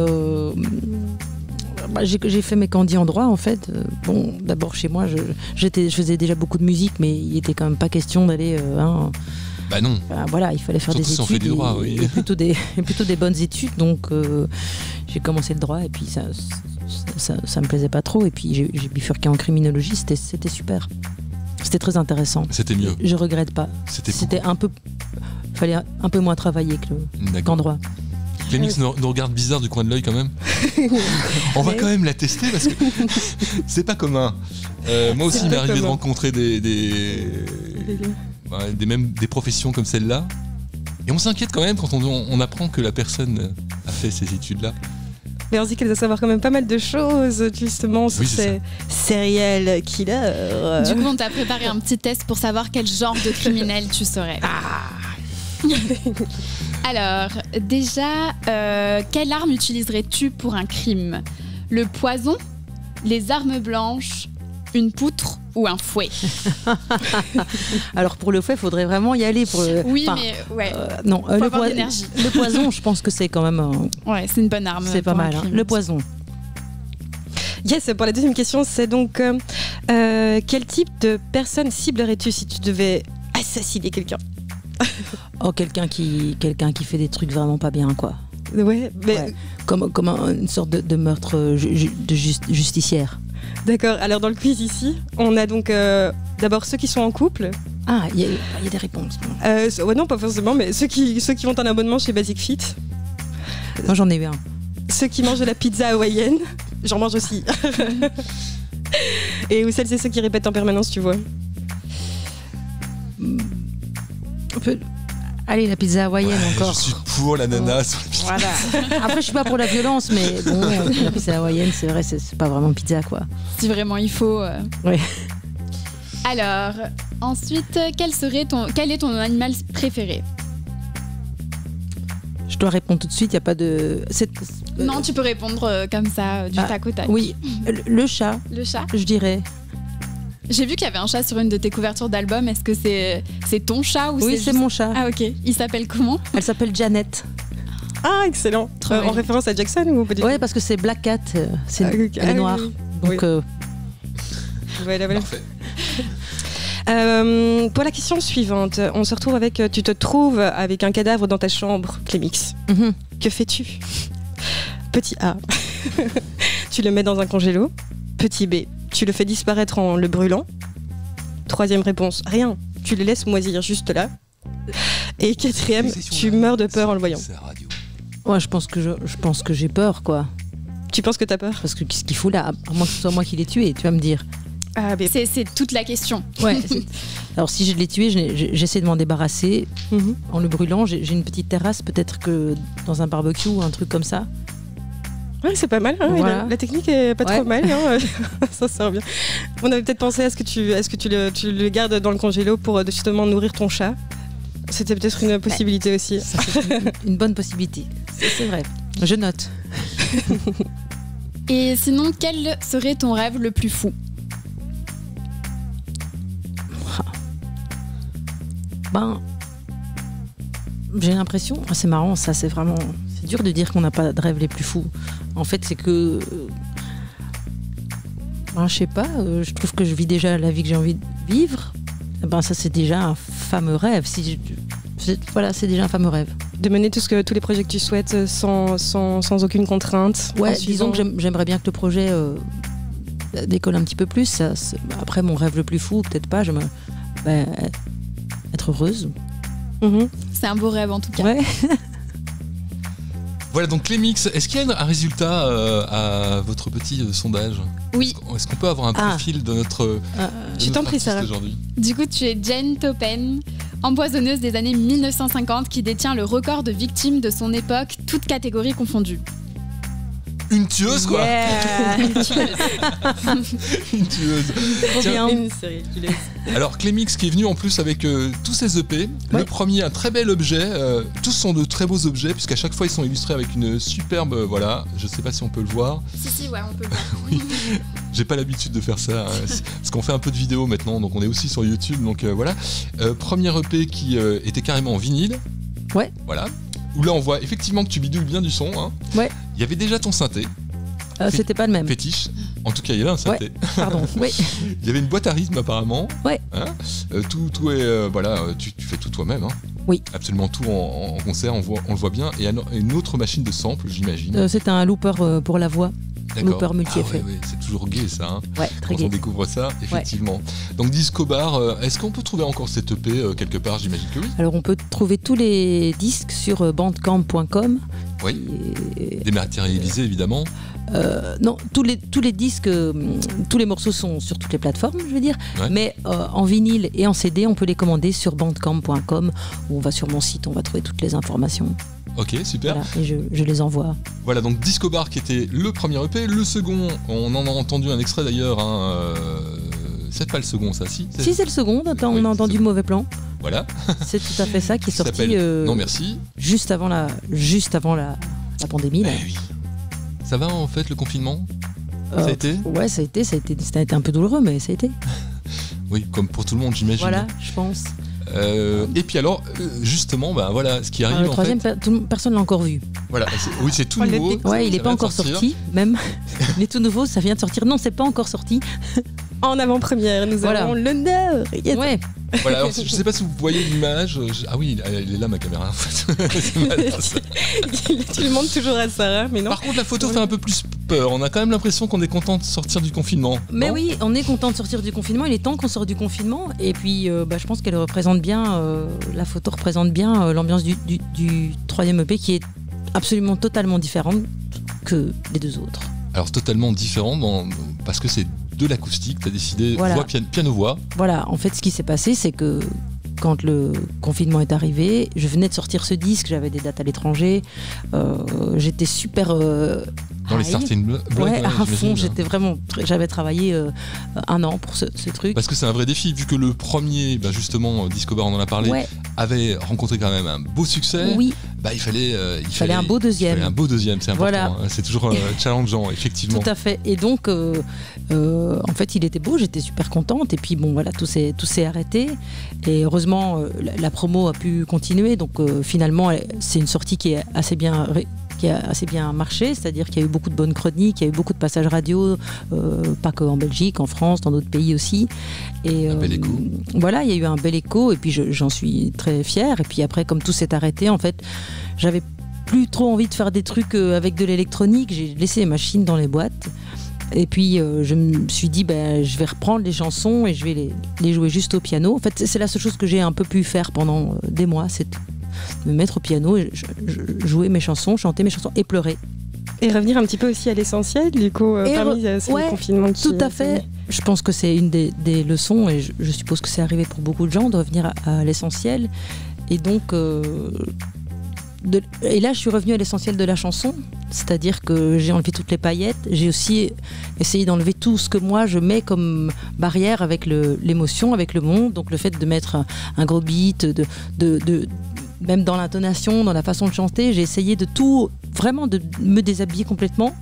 J'ai fait mes candidats en droit en fait. Bon, d'abord chez moi, je faisais déjà beaucoup de musique, mais il était quand même pas question d'aller. Bah non. Voilà, il fallait faire surtout des études. Si on fait du droit, oui. Et plutôt des bonnes études. Donc j'ai commencé le droit et puis ça me plaisait pas trop. Et puis j'ai bifurqué en criminologie. C'était super. C'était très intéressant. C'était mieux. Je regrette pas. C'était un peu. Fallait un peu moins travailler qu'en droit. Clémix nous regarde bizarre du coin de l'œil quand même. On va quand même la tester parce que c'est pas commun. Moi aussi, il m'est arrivé de rencontrer des professions comme celle-là. Et on s'inquiète quand même quand on apprend que la personne a fait ces études-là. Mais on dit qu'elle doit savoir quand même pas mal de choses justement sur ces serial killers. Du coup, on t'a préparé un petit test pour savoir quel genre de criminel tu serais. Alors, déjà, quelle arme utiliserais-tu pour un crime? Le poison, les armes blanches, une poutre ou un fouet? Alors pour le fouet, il faudrait vraiment y aller. Non, le poison, je pense que c'est quand même... Ouais, c'est une bonne arme. C'est pas mal, le poison. Yes, pour la deuxième question, c'est donc quel type de personne ciblerais-tu si tu devais assassiner quelqu'un? Quelqu'un qui fait des trucs vraiment pas bien, quoi. Ouais. Comme une sorte de meurtre justicière. D'accord, alors dans le quiz ici, on a donc d'abord ceux qui sont en couple, Ah, il y a des réponses. Ouais, non, pas forcément, mais ceux qui ont un abonnement chez Basic Fit, Moi, j'en ai eu un. ceux qui mangent de la pizza hawaïenne, j'en mange aussi. Et ou celles et ceux qui répètent en permanence, tu vois. Allez, la pizza hawaïenne encore. Je suis pour l'ananas. Voilà. Après, je suis pas pour la violence, mais bon, la pizza hawaïenne, c'est vrai, c'est pas vraiment pizza, quoi. Si vraiment il faut. Ouais. Alors, ensuite, quel est ton animal préféré? Je dois répondre tout de suite, il n'y a pas de... Non, tu peux répondre comme ça, du tac au tac. Oui, le chat, Le chat? je dirais. J'ai vu qu'il y avait un chat sur une de tes couvertures d'album. Est-ce que c'est ton chat ou Oui, c'est mon chat. Ah ok. Il s'appelle comment? Elle s'appelle Janet. Ah, excellent. En référence à Jackson ou pas du tout? Ouais, parce que c'est Black Cat, elle est noire. Oui. Donc, Oui. Voilà. Parfait. Pour la question suivante, on se retrouve avec tu te trouves avec un cadavre dans ta chambre, Clémix. mhm. Que fais-tu? Petit A, tu le mets dans un congélo. Petit B, tu le fais disparaître en le brûlant. Troisième réponse, rien. Tu le laisses moisir juste là. Et quatrième, tu meurs de peur en le voyant. C'est la radio. Ouais, je pense que j'ai peur, quoi. Tu penses que t'as peur? Parce que qu'est-ce qu'il fout là? À moins que ce soit moi qui l'ai tué, tu vas me dire. Ah, mais... C'est toute la question. Ouais. Alors si je l'ai tué, j'essaie de m'en débarrasser Mhm. en le brûlant. J'ai une petite terrasse, peut-être que dans un barbecue ou un truc comme ça. Ouais, c'est pas mal. Hein, Voilà. la technique est pas trop Ouais. mal. Hein. Ça sert bien. On avait peut-être pensé à ce que tu le gardes dans le congélo pour justement nourrir ton chat. C'était peut-être une possibilité aussi. Ça, c'est une bonne possibilité. C'est vrai. Je note. Et sinon, quel serait ton rêve le plus fou? Ben, j'ai l'impression, c'est marrant, ça, c'est dur de dire qu'on n'a pas de rêve les plus fous. En fait, c'est que, je sais pas, je trouve que je vis déjà la vie que j'ai envie de vivre. Ben, ça, c'est déjà un fameux rêve. Voilà, c'est déjà un fameux rêve. De mener tous les projets que tu souhaites sans aucune contrainte. Ouais, en disons suivant- que j'aimerais bien que le projet décolle un petit peu plus. Après, mon rêve le plus fou, peut-être pas, être heureuse. Mhm. C'est un beau rêve en tout cas. Ouais. Voilà, donc Clémix, est-ce qu'il y a un résultat à votre petit sondage? Oui. Est-ce qu'on peut avoir un profil de notre, Je t'en prie, artiste Sarah. aujourd'hui? Du coup, tu es Jane Topen, empoisonneuse des années 1950 qui détient le record de victimes de son époque, toutes catégories confondues. Une tueuse, quoi. Yeah. Une tueuse. Tiens, Une série, tu laisses. alors Clémix qui est venu en plus avec tous ses EP. Le premier, un très bel objet. Tous sont de très beaux objets puisqu'à chaque fois ils sont illustrés avec une superbe, voilà. Je sais pas si on peut le voir. Si, ouais, on peut le voir. Oui. J'ai pas l'habitude de faire ça, hein, parce qu'on fait un peu de vidéo maintenant, donc on est aussi sur YouTube, donc voilà. Premier EP qui était carrément en vinyle. Ouais. Voilà. Où là on voit effectivement que tu bidouilles bien du son. Hein. Ouais. Il y avait déjà ton synthé, C'était pas le même. fétiche. En tout cas, il y avait un synthé. Pardon. Oui. Il y avait une boîte à rythme apparemment. Ouais. Hein, tout est voilà, tu fais tout toi-même. Hein. Oui. Absolument tout en concert, on le voit bien. Et une autre machine de sample, j'imagine. C'est un looper pour la voix. D'accord. looper multi-effet. Ah ouais, c'est toujours gai ça. Hein. Ouais, très Quand on gai. découvre ça, effectivement. Donc Disco Bar, est-ce qu'on peut trouver encore cette EP quelque part? J'imagine que oui. Alors on peut trouver tous les disques sur bandcamp.com. Oui. Et, Dématérialisé évidemment. non, tous les disques, tous les morceaux sont sur toutes les plateformes, je veux dire. Ouais. Mais en vinyle et en CD, on peut les commander sur bandcamp.com. Ou on va sur mon site, on va trouver toutes les informations. Ok, super. Voilà, et je les envoie. Voilà, donc Disco Bar qui était le premier EP. Le second, on en a entendu un extrait d'ailleurs. Hein, c'est pas le second, ça, si Si c'est le second, attends, Oui, on a c'est entendu ça. Mauvais Plan. Voilà. C'est tout à fait ça qui est Qui sorti s'appelle Non merci. juste avant la pandémie. Là. Eh oui. Ça va en fait le confinement? Euh, Ça a été? Ouais, ça a été un peu douloureux, mais ça a été. Oui, comme pour tout le monde, j'imagine. Voilà, je pense. Et puis alors, justement, bah voilà, ce qui arrive le en troisième, fait. personne l'a encore vu. Voilà, oui, c'est tout Oh, le nouveau. dégoût. Ouais, il Ça est pas vient de encore sortir. sorti, même. Il est tout nouveau, ça vient de sortir. Non, c'est pas encore sorti. En avant-première, nous Voilà. avons l'honneur. Yes. Ouais, Voilà, alors, je ne sais pas si vous voyez l'image. Ah oui, elle est là ma caméra en fait. C'est malin, ça. Tu le montres toujours à Sarah, mais non. Par contre, la photo fait un peu plus peur. On a quand même l'impression qu'on est content de sortir du confinement. Mais non oui, on est content de sortir du confinement. Il est temps qu'on sorte du confinement. Et puis, je pense qu'elle représente bien, la photo représente bien l'ambiance du 3e EP qui est absolument totalement différente que les deux autres. Alors totalement différent parce que c'est de l'acoustique. Tu as décidé voix, piano-voix. Voilà, en fait, ce qui s'est passé, c'est que quand le confinement est arrivé, je venais de sortir ce disque, j'avais des dates à l'étranger, j'étais super dans les starting blocks. Ouais, à fond, j'avais travaillé 1 an pour ce truc. Parce que c'est un vrai défi, vu que le premier, justement, Disco Bar, on en a parlé, avait rencontré quand même un beau succès. Oui. Il fallait un beau deuxième. Il fallait un beau deuxième, c'est important. Voilà. C'est toujours challengeant, effectivement. Tout à fait. Et donc, en fait, il était beau, j'étais super contente. Et puis, bon, voilà, tout s'est arrêté. Et heureusement, la promo a pu continuer. Donc, finalement, c'est une sortie qui a assez bien marché, c'est-à-dire qu'il y a eu beaucoup de bonnes chroniques, il y a eu beaucoup de passages radio, pas que en Belgique, en France, dans d'autres pays aussi. Et, un bel écho. Voilà, il y a eu un bel écho et puis j'en suis très fière. Et puis après, comme tout s'est arrêté, en fait, j'avais plus trop envie de faire des trucs avec de l'électronique. J'ai laissé les machines dans les boîtes. Et puis je me suis dit, je vais reprendre les chansons et je vais les jouer juste au piano. En fait, c'est la seule chose que j'ai un peu pu faire pendant des mois, c'est me mettre au piano et jouer mes chansons, chanter mes chansons et pleurer. Et revenir un petit peu aussi à l'essentiel, du coup, parmi ce confinement. Tout à fait. Je pense que c'est une des leçons, et je suppose que c'est arrivé pour beaucoup de gens, de revenir à l'essentiel. Et donc, et là, je suis revenue à l'essentiel de la chanson, c'est-à-dire que j'ai enlevé toutes les paillettes. J'ai aussi essayé d'enlever tout ce que moi je mets comme barrière avec l'émotion, avec le monde. Donc le fait de mettre un gros beat, même dans l'intonation, dans la façon de chanter, j'ai essayé de tout, vraiment de me déshabiller complètement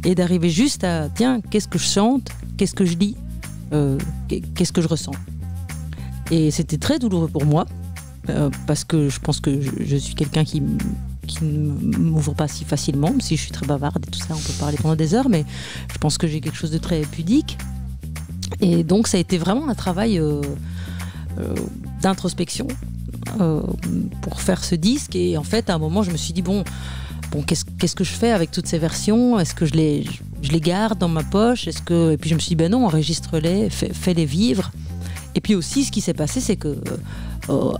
et d'arriver juste à, tiens, qu'est-ce que je chante, qu'est-ce que je lis, qu'est-ce que je ressens. Et c'était très douloureux pour moi, parce que je pense que je suis quelqu'un qui ne m'ouvre pas si facilement, même si je suis très bavarde et tout ça, on peut parler pendant des heures, mais je pense que j'ai quelque chose de très pudique. Et donc ça a été vraiment un travail d'introspection pour faire ce disque. Et en fait, à un moment, je me suis dit, bon qu'est-ce que je fais avec toutes ces versions ? Est-ce que je les garde dans ma poche ? Et puis je me suis dit, non, enregistre-les, fais-les vivre. Et puis aussi, ce qui s'est passé, c'est que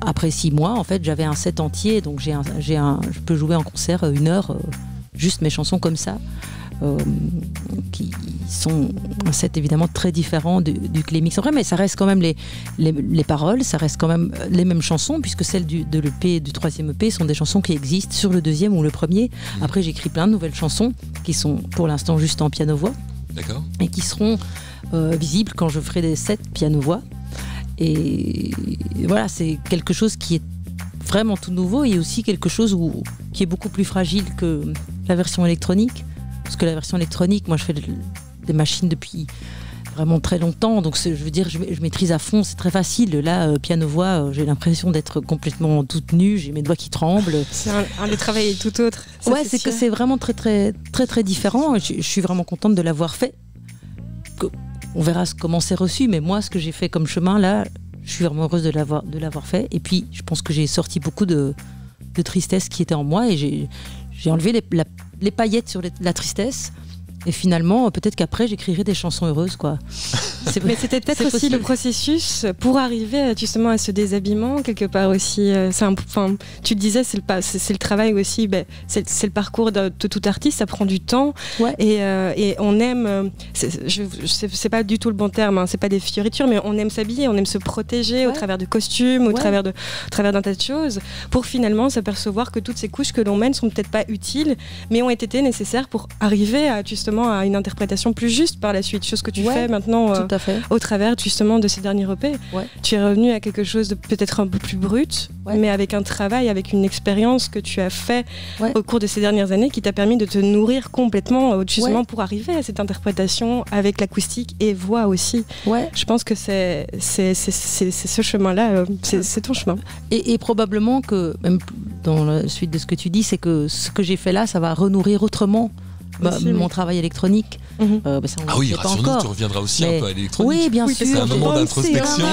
après 6 mois, en fait, j'avais un set entier, donc je peux jouer en concert 1 heure, juste mes chansons comme ça, qui sont un set évidemment très différent du Clémix. En vrai, mais ça reste quand même les paroles, ça reste quand même les mêmes chansons, puisque celles de l'EP, du 3e EP sont des chansons qui existent sur le 2e ou le 1er. Après, j'écris plein de nouvelles chansons qui sont pour l'instant juste en piano-voix. D'accord. Et qui seront visibles quand je ferai des sets piano-voix. Et voilà, c'est quelque chose qui est vraiment tout nouveau et aussi quelque chose qui est beaucoup plus fragile que la version électronique. Parce que la version électronique, moi je fais des machines depuis vraiment très longtemps, donc je veux dire, je maîtrise à fond, c'est très facile. Là, piano-voix, j'ai l'impression d'être complètement toute nue, j'ai mes doigts qui tremblent. C'est un travail tout autre. Ça, ouais, c'est que c'est vraiment très très très très différent. Je suis vraiment contente de l'avoir fait. On verra comment c'est reçu, mais moi, ce que j'ai fait comme chemin, là, je suis vraiment heureuse de l'avoir fait. Et puis, je pense que j'ai sorti beaucoup de tristesse qui était en moi et j'ai enlevé les paillettes sur la tristesse. Et finalement, peut-être qu'après, j'écrirai des chansons heureuses, quoi. Mais c'était peut-être aussi le processus pour arriver justement à ce déshabillement, quelque part aussi. Tu le disais, c'est le travail aussi, c'est le parcours de tout artiste, ça prend du temps. Ouais. Et on aime, c'est pas du tout le bon terme, c'est pas des fioritures, mais on aime s'habiller, on aime se protéger au travers de costumes, au travers d'un tas de choses, pour finalement s'apercevoir que toutes ces couches que l'on mène sont peut-être pas utiles, mais ont été nécessaires pour arriver à justement à une interprétation plus juste par la suite, chose que tu fais maintenant au travers justement de ces derniers EP. Ouais. Tu es revenu à quelque chose de peut-être un peu plus brut, mais avec un travail, avec une expérience que tu as fait au cours de ces dernières années qui t'a permis de te nourrir complètement justement pour arriver à cette interprétation avec l'acoustique et voix aussi. Ouais. Je pense que c'est ce chemin-là, c'est ton chemin. Et probablement que, même dans la suite de ce que tu dis, c'est que ce que j'ai fait là, ça va renourrir autrement mon travail électronique. Mhm. Ça, on Ah oui, le fait pas rassure-nous, encore. tu reviendras aussi Mais- un peu à l'électronique. Oui, bien sûr. C'est un moment j'ai- d'introspection.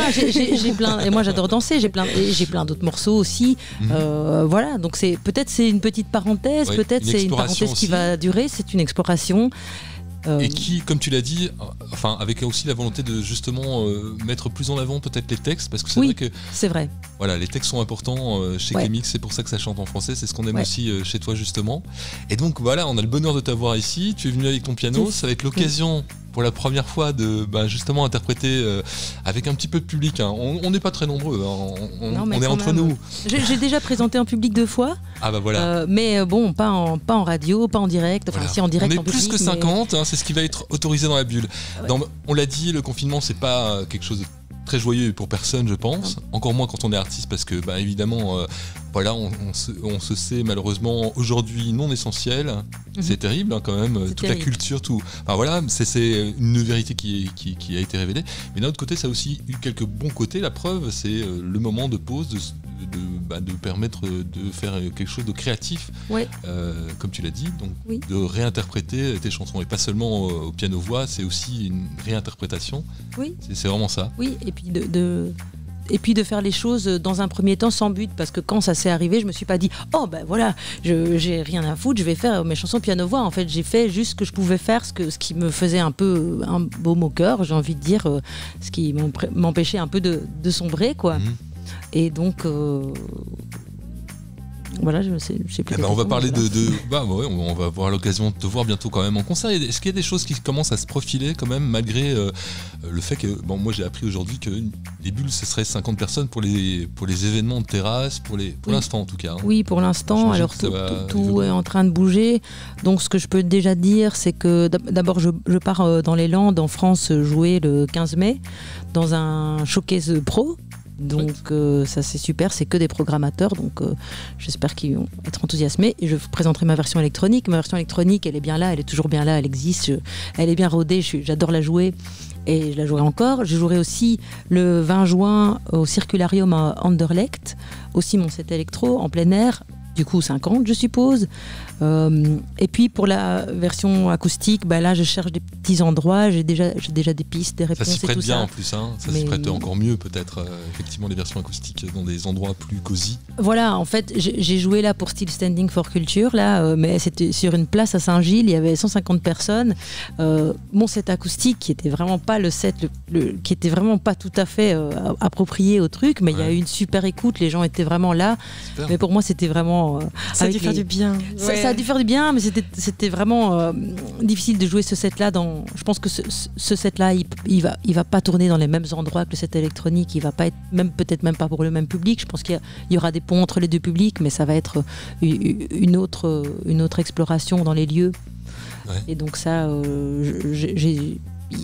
J'ai plein, et moi j'adore danser, j'ai plein d'autres morceaux aussi. Voilà, donc peut-être c'est une petite parenthèse, Ouais, peut-être une c'est une exploration parenthèse qui aussi. va durer, c'est une exploration. Et qui, comme tu l'as dit, avec aussi la volonté de justement mettre plus en avant peut-être les textes, parce que c'est Oui. vrai que C'est vrai. voilà, les textes sont importants chez Ouais. Clémix, c'est pour ça que ça chante en français, c'est ce qu'on aime Ouais. aussi chez toi justement. Et donc voilà, on a le bonheur de t'avoir ici, tu es venu avec ton piano, ça va être l'occasion pour la première fois de justement interpréter avec un petit peu de public. Hein. On n'est pas très nombreux, hein. Non, mais on est quand entre même. nous. J'ai déjà présenté en public 2 fois, Ah bah voilà. mais bon, pas en radio, pas en direct. Enfin, Voilà. si en direct, on est en plus public, que mais- 50, hein, c'est ce qui va être autorisé dans la bulle. Ouais. On l'a dit, le confinement, c'est pas quelque chose de très joyeux pour personne, je pense. Encore moins quand on est artiste, parce que évidemment, on se sait malheureusement aujourd'hui non essentiel. C'est terrible hein, quand même, C'est toute terrible. la culture, tout. Enfin voilà, c'est une vérité qui a été révélée. Mais d'un autre côté, ça a aussi eu quelques bons côtés. La preuve, c'est le moment de pause, de permettre de faire quelque chose de créatif, Ouais. comme tu l'as dit, donc Oui. de réinterpréter tes chansons et pas seulement au piano-voix, c'est aussi une réinterprétation. Oui. C'est vraiment ça. Oui, et puis et puis de faire les choses dans un premier temps sans but, parce que quand ça s'est arrivé, je me suis pas dit oh ben voilà, j'ai rien à foutre, je vais faire mes chansons piano-voix. En fait, j'ai fait juste ce que je pouvais faire, ce qui me faisait un peu un baume au cœur, j'ai envie de dire, ce qui m'empêchait un peu de sombrer quoi. Mhm. Et donc voilà, je sais plus. On va parler on va avoir l'occasion de te voir bientôt quand même en concert. Est-ce qu'il y a des choses qui commencent à se profiler quand même, malgré le fait que, moi j'ai appris aujourd'hui que les bulles ce serait 50 personnes pour les événements de terrasse, pour l'instant en tout cas. Hein. Oui, pour l'instant. J'imagine Alors que ça va tout évoluer. est en train de bouger. Donc ce que je peux déjà dire, c'est que d'abord je pars dans les Landes en France jouer le 15 mai dans un showcase pro. Donc ça c'est super, c'est que des programmateurs, donc j'espère qu'ils vont être enthousiasmés. Et je vous présenterai ma version électronique. Ma version électronique, elle est bien là, elle est toujours bien là, elle existe, elle est bien rodée, j'adore la jouer et je la jouerai encore. Je jouerai aussi le 20 juin au Circularium à Anderlecht, aussi mon set électro en plein air, du coup 50 je suppose. Et puis pour la version acoustique, là je cherche des petits endroits, j'ai déjà des pistes, des réponses Ça s'y et prête tout bien ça. en plus, hein. Ça Mais- s'y prête encore mieux peut-être, effectivement, les versions acoustiques dans des endroits plus cosy. Voilà, en fait, j'ai joué là pour Still Standing for Culture, là, mais c'était sur une place à Saint-Gilles, il y avait 150 personnes. Mon set acoustique, qui était vraiment pas le set, qui était vraiment pas tout à fait approprié au truc, mais il y a eu une super écoute, les gens étaient vraiment là. Super. Mais pour moi, c'était vraiment. Ça a dû avec faire du bien. Ça a dû faire du bien, mais c'était vraiment difficile de jouer ce set-là. Je pense que ce set-là, il va pas tourner dans les mêmes endroits que le set électronique. Il va pas être, peut-être même pas pour le même public. Je pense qu'il y aura des ponts entre les deux publics, mais ça va être une autre exploration dans les lieux. Ouais. Et donc ça,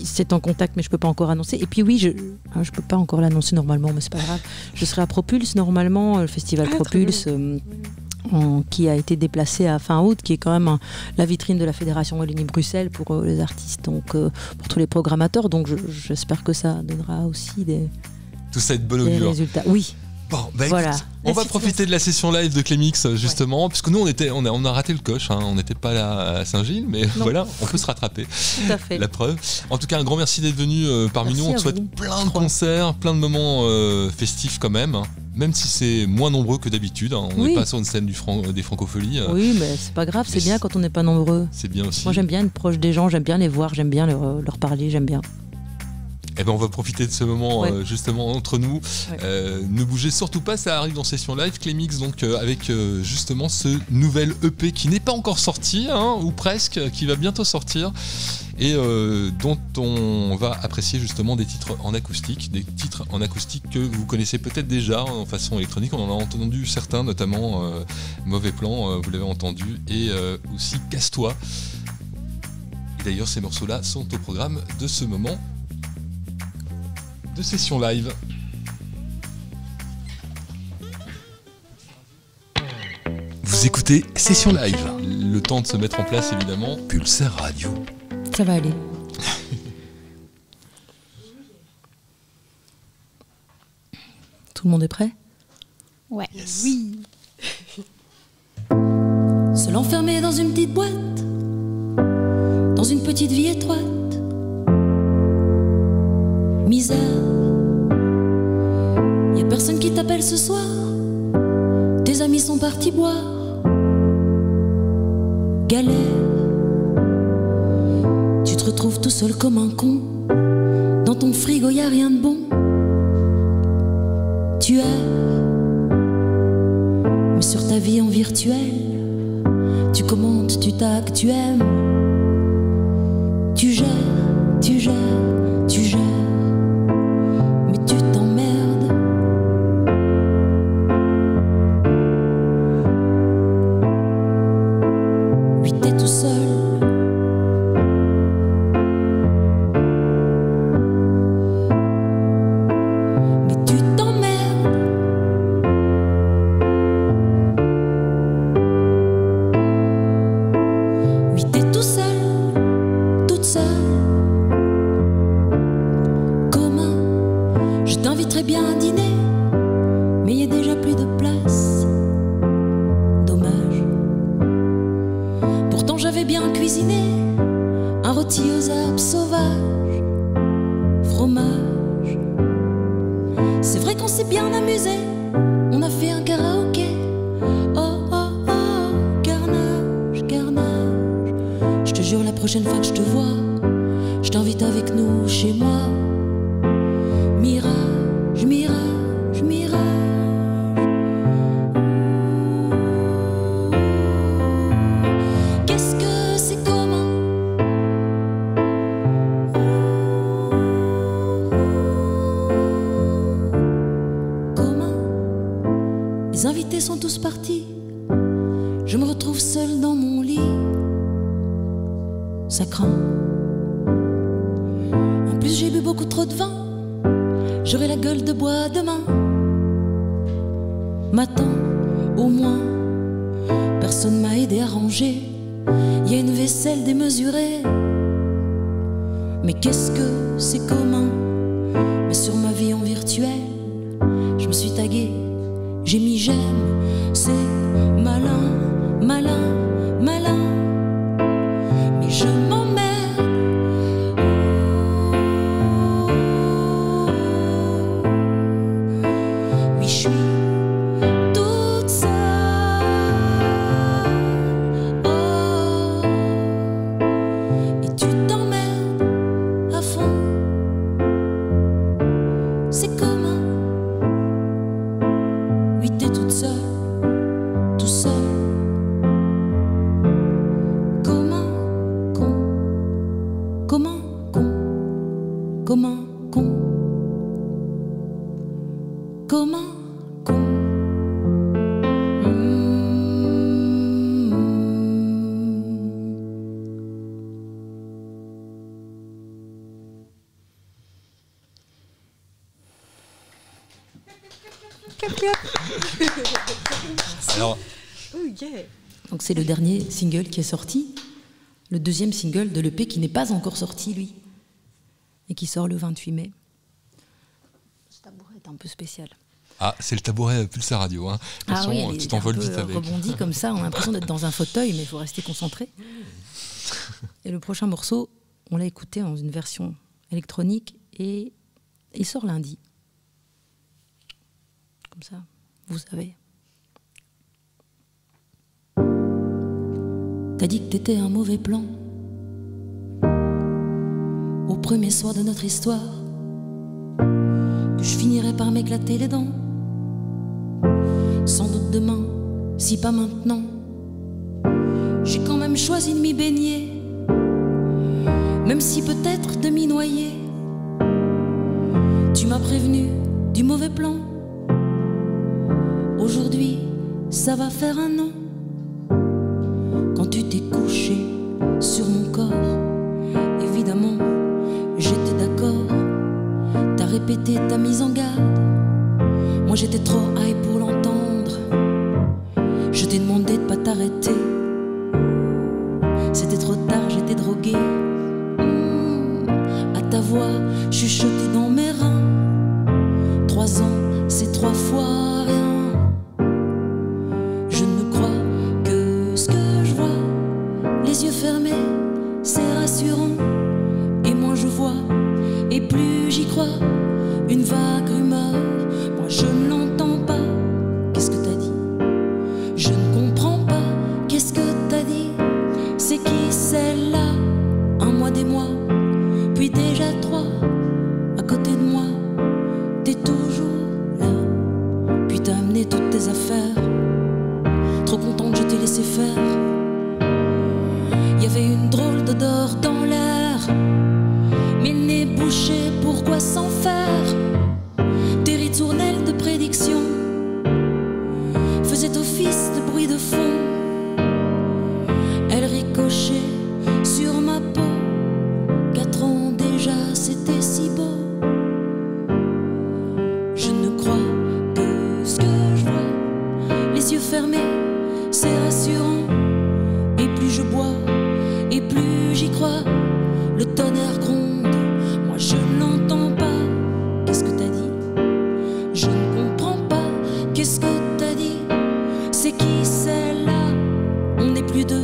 c'est en contact, mais je peux pas encore annoncer. Et puis oui, je peux pas encore l'annoncer normalement, mais c'est pas grave. Je serai à Propulse normalement, le festival Propulse. Qui a été déplacé à fin août, qui est quand même la vitrine de la Fédération Wallonie-Bruxelles pour les artistes, donc pour tous les programmateurs. Donc j'espère que ça donnera aussi des Tout ça est de bonne des augure. résultats. Oui, Bon, voilà. écoute, on va profiter de la session live de Clémix justement, puisque nous on a raté le coche, hein. On n'était pas là à Saint-Gilles, mais voilà, on peut se rattraper. Tout à fait. La preuve. En tout cas, un grand merci d'être venu parmi Merci nous. On te à souhaite vous. plein de concerts, plein de moments festifs quand même. Hein. Même si c'est moins nombreux que d'habitude. Hein. On n'est Oui. pas sur une scène des francopholies. Oui, mais c'est pas grave, c'est mais bien quand on n'est pas nombreux. C'est bien aussi. Moi j'aime bien être proche des gens, j'aime bien les voir, j'aime bien leur parler, j'aime bien. Eh ben, on va profiter de ce moment Ouais. justement entre nous. Ouais. Ne bougez surtout pas, ça arrive dans Session Live. Clémix, donc avec justement ce nouvel EP qui n'est pas encore sorti, hein, ou presque, qui va bientôt sortir. Et dont on va apprécier justement des titres en acoustique que vous connaissez peut-être déjà en façon électronique. On en a entendu certains, notamment Mauvais Plan, vous l'avez entendu, et aussi Casse-toi. Et d'ailleurs, ces morceaux-là sont au programme de ce moment de Session Live. Vous écoutez Session Live, Le temps de se mettre en place, évidemment. Pulsar Radio. Ça va aller. Tout le monde est prêt? Ouais. Se l'enfermer dans une petite boîte, dans une petite vie étroite. Misère, y a personne qui t'appelle ce soir, tes amis sont partis boire. Galère, tu te retrouves tout seul comme un con, dans ton frigo y a rien de bon. Tu erres, mais sur ta vie en virtuel, tu commentes, tu tagues, tu aimes. Tu gères, tu gères, tu gères, mais tu t'emmerdes. Oui, t'es tout seul. Mais tu t'emmerdes. Oui, t'es tout seul. Toute seule. Comment je t'inviterais bien à dîner, mais y a déjà plus de place. Dommage. Pourtant j'avais bien cuisiné un rôti aux herbes sauvages, fromage. C'est vrai qu'on s'est bien amusé, on a fait un karaoké. Oh oh oh, carnage, carnage. Je te jure, la prochaine fois que je te vois, je t'invite avec nous chez moi. Mirage, mirage, mirage. Qu'est-ce que c'est commun? Commun. Les invités sont tous partis, je me retrouve seule dans mon lit. Ça craint. En plus j'ai bu beaucoup trop de vin, j'aurai la gueule de bois demain. Matin, au moins, personne m'a aidé à ranger. Y a une vaisselle démesurée. Mais qu'est-ce que c'est commun? Mais sur ma vie en virtuel, je me suis taguée, j'ai mis j'aime. C'est malin, malin, malin. Mais je m'emmerde. Oui, je suis toute seule. Oh. Et tu t'emmerdes à fond. C'est commun. Oui, t'es toute seule, tout seul. Comment con, comment con, comment con, comment con. Alors, Oh yeah. Donc c'est le dernier single qui est sorti, le deuxième single de l'EP qui n'est pas encore sorti, lui, et qui sort le 28 mai. Ce tabouret est un peu spécial. ah, c'est le tabouret Pulsar Radio. Hein. De toute façon, il tu est t'envoles un peu vite avec. rebondi comme ça, on a l'impression d'être dans un fauteuil, mais il faut rester concentré. Et le prochain morceau, on l'a écouté dans une version électronique et il sort lundi. Comme ça, vous savez. T'as dit que t'étais un mauvais plan au premier soir de notre histoire, que je finirais par m'éclater les dents. Sans doute demain, si pas maintenant. J'ai quand même choisi de m'y baigner, même si peut-être de m'y noyer. Tu m'as prévenu du mauvais plan. Aujourd'hui, ça va faire un an. Quand tu t'es couché sur mon corps, évidemment, j'étais d'accord. T'as répété ta mise en garde. Moi j'étais trop high pour l'entendre. Je t'ai demandé de pas t'arrêter. C'était trop tard, j'étais droguée. À ta voix chuchotée dans mes reins. 3 ans, c'est 3 fois rien. Je ne crois que ce que je vois. Les yeux fermés, c'est rassurant. vidé toutes tes affaires. Trop contente, je t'ai laissé faire. Il y avait une drôle d'odeur dans l'air, mais le nez bouché, pourquoi s'en faire? Tes ritournelles de prédiction faisaient office de bruit de fond. Elles ricochaient sur ma peau. 4 ans déjà, c'était si beau. Je ne crois que ce que je vois. Les yeux fermés, c'est rassurant. Et plus je bois, et plus j'y crois. Le tonnerre gronde, moi je ne l'entends pas. Qu'est-ce que t'as dit? Je ne comprends pas. Qu'est-ce que t'as dit? C'est qui celle-là? On n'est plus 2,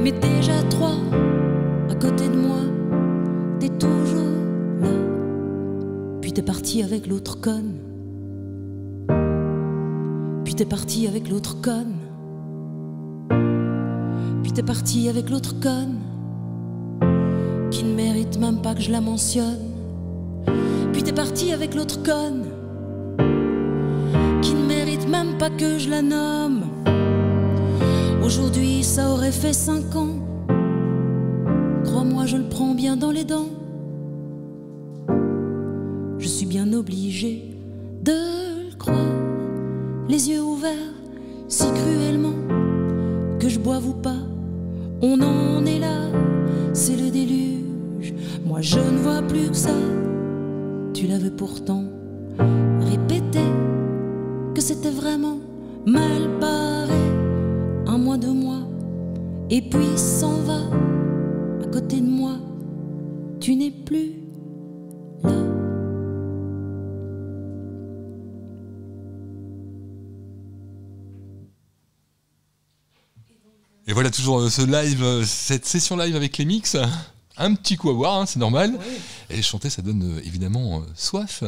mais déjà 3. À côté de moi, t'es toujours là. Puis t'es parti avec l'autre conne. Puis t'es parti avec l'autre conne. Puis t'es parti avec l'autre conne qui ne mérite même pas que je la mentionne. Puis t'es parti avec l'autre conne qui ne mérite même pas que je la nomme. Aujourd'hui ça aurait fait 5 ans. Crois-moi, je le prends bien dans les dents. Je suis bien obligée de le croire, les yeux ouverts si cruellement, que je boive ou pas, on en est là, c'est le déluge. Moi je ne vois plus que ça. Tu l'avais pourtant répété que c'était vraiment mal barré. 1 mois, 2 mois, et puis s'en va. À côté de moi, tu n'es plus là. Et voilà toujours ce live, cette session live avec les mix. Un petit coup à boire, hein, c'est normal. Oui. Et chanter, ça donne évidemment soif.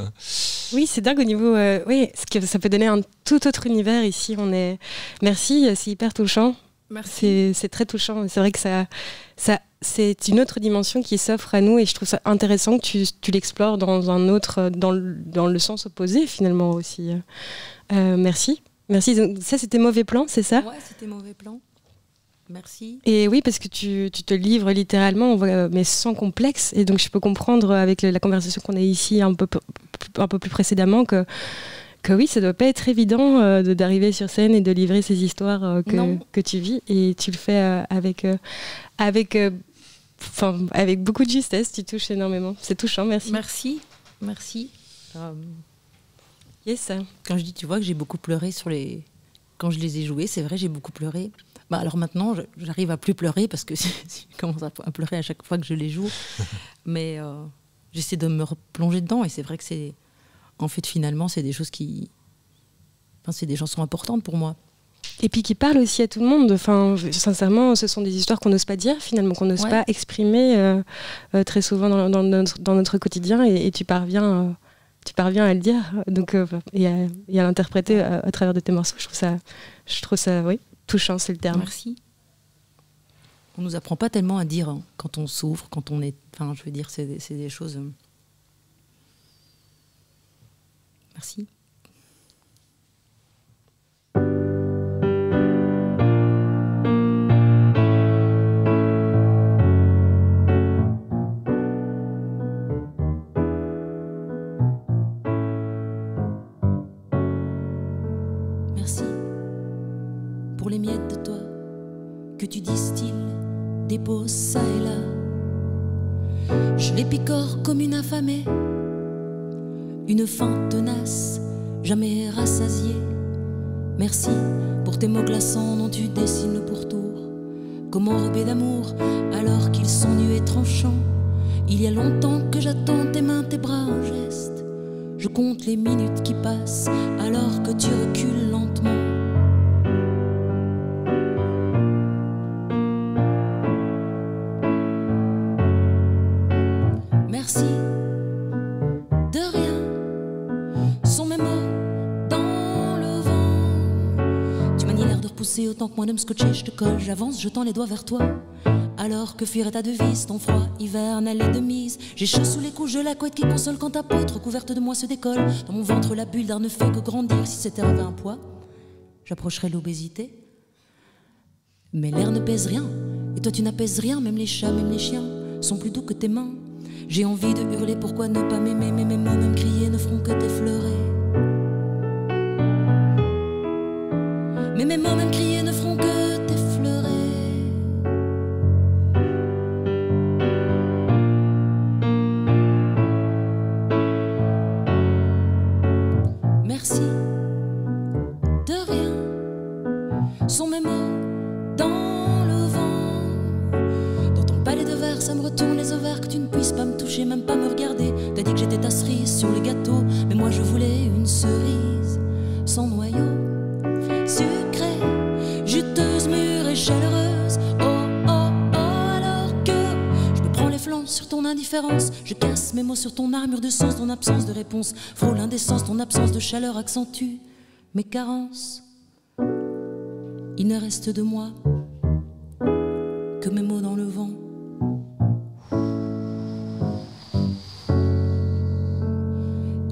Oui, c'est dingue au niveau... oui, ça peut donner un tout autre univers ici. Merci, c'est hyper touchant. Merci. C'est très touchant. C'est vrai que ça, c'est une autre dimension qui s'offre à nous et je trouve ça intéressant que tu l'explores dans un autre, dans le sens opposé finalement aussi. Merci. Ça, c'était Mauvais Plan, c'est ça? Ouais, c'était Mauvais Plan. Merci. Et oui, parce que tu te livres littéralement, mais sans complexe. Et donc, je peux comprendre avec la conversation qu'on a ici un peu plus précédemment que oui, ça doit pas être évident d'arriver sur scène et de livrer ces histoires que tu vis. Et tu le fais avec beaucoup de justesse. Tu touches énormément. C'est touchant, merci. Merci. Yes. Quand je dis, tu vois, que j'ai beaucoup pleuré quand je les ai joués, c'est vrai, j'ai beaucoup pleuré. Bah alors maintenant, j'arrive à plus pleurer parce que je commence à pleurer à chaque fois que je les joue. Mais j'essaie de me replonger dedans et c'est vrai que en fait, finalement, c'est des choses c'est des chansons importantes pour moi. Et puis qui parlent aussi à tout le monde. Enfin, sincèrement, ce sont des histoires qu'on n'ose pas dire, finalement, qu'on n'ose pas exprimer très souvent dans notre quotidien et tu parviens à le dire donc, et à l'interpréter à travers de tes morceaux. Je trouve ça oui, touchant, c'est le terme. Merci. On nous apprend pas tellement à dire quand on souffre, quand on est... Enfin, je veux dire, c'est des choses... Merci. Merci pour les miettes de toi que tu distilles, déposes ça et là. Je les picore comme une affamée, une faim tenace, jamais rassasiée. Merci pour tes mots glaçants dont tu dessines le pourtour, comme enrobés d'amour alors qu'ils sont nus et tranchants. Il y a longtemps que j'attends tes mains, tes bras en geste. Je compte les minutes qui passent alors que tu recules lentement. Merci de rien, sont mes mots dans le vent. Tu manies l'air de repousser autant que moi de me scotcher. Je te colle, j'avance, je tends les doigts vers toi. Alors que fuirait ta devise, ton froid hivernal est de mise. J'ai chaud sous les couches de la couette qui console quand ta peau trop couverte de moi se décolle. Dans mon ventre la bulle d'air ne fait que grandir. Si cette terre avait un poids, j'approcherais l'obésité. Mais l'air ne pèse rien, et toi tu n'apaises rien. Même les chats, même les chiens sont plus doux que tes mains. J'ai envie de hurler, pourquoi ne pas m'aimer? Mais mes mots, même crier, ne feront que t'effleurer. Mais mes mots, même crier, ne feront que t'effleurer. Merci de rien, sont mes mots dans le vent. Dans ton palais de verre, ça me retourne les ovaires. Que tu ne puisses pas me toucher, même pas me regarder. T'as dit que j'étais ta cerise sur le gâteau, mais moi je voulais une cerise sans noyau. Sucrée, juteuse, mûre et chaleureuse. Oh, oh, oh, alors que je me prends les flancs sur ton indifférence. Je casse mes mots sur ton armure de sens. Ton absence de réponse frôle l'indécence. Ton absence de chaleur accentue mes carences. Il ne reste de moi que mes mots dans le vent.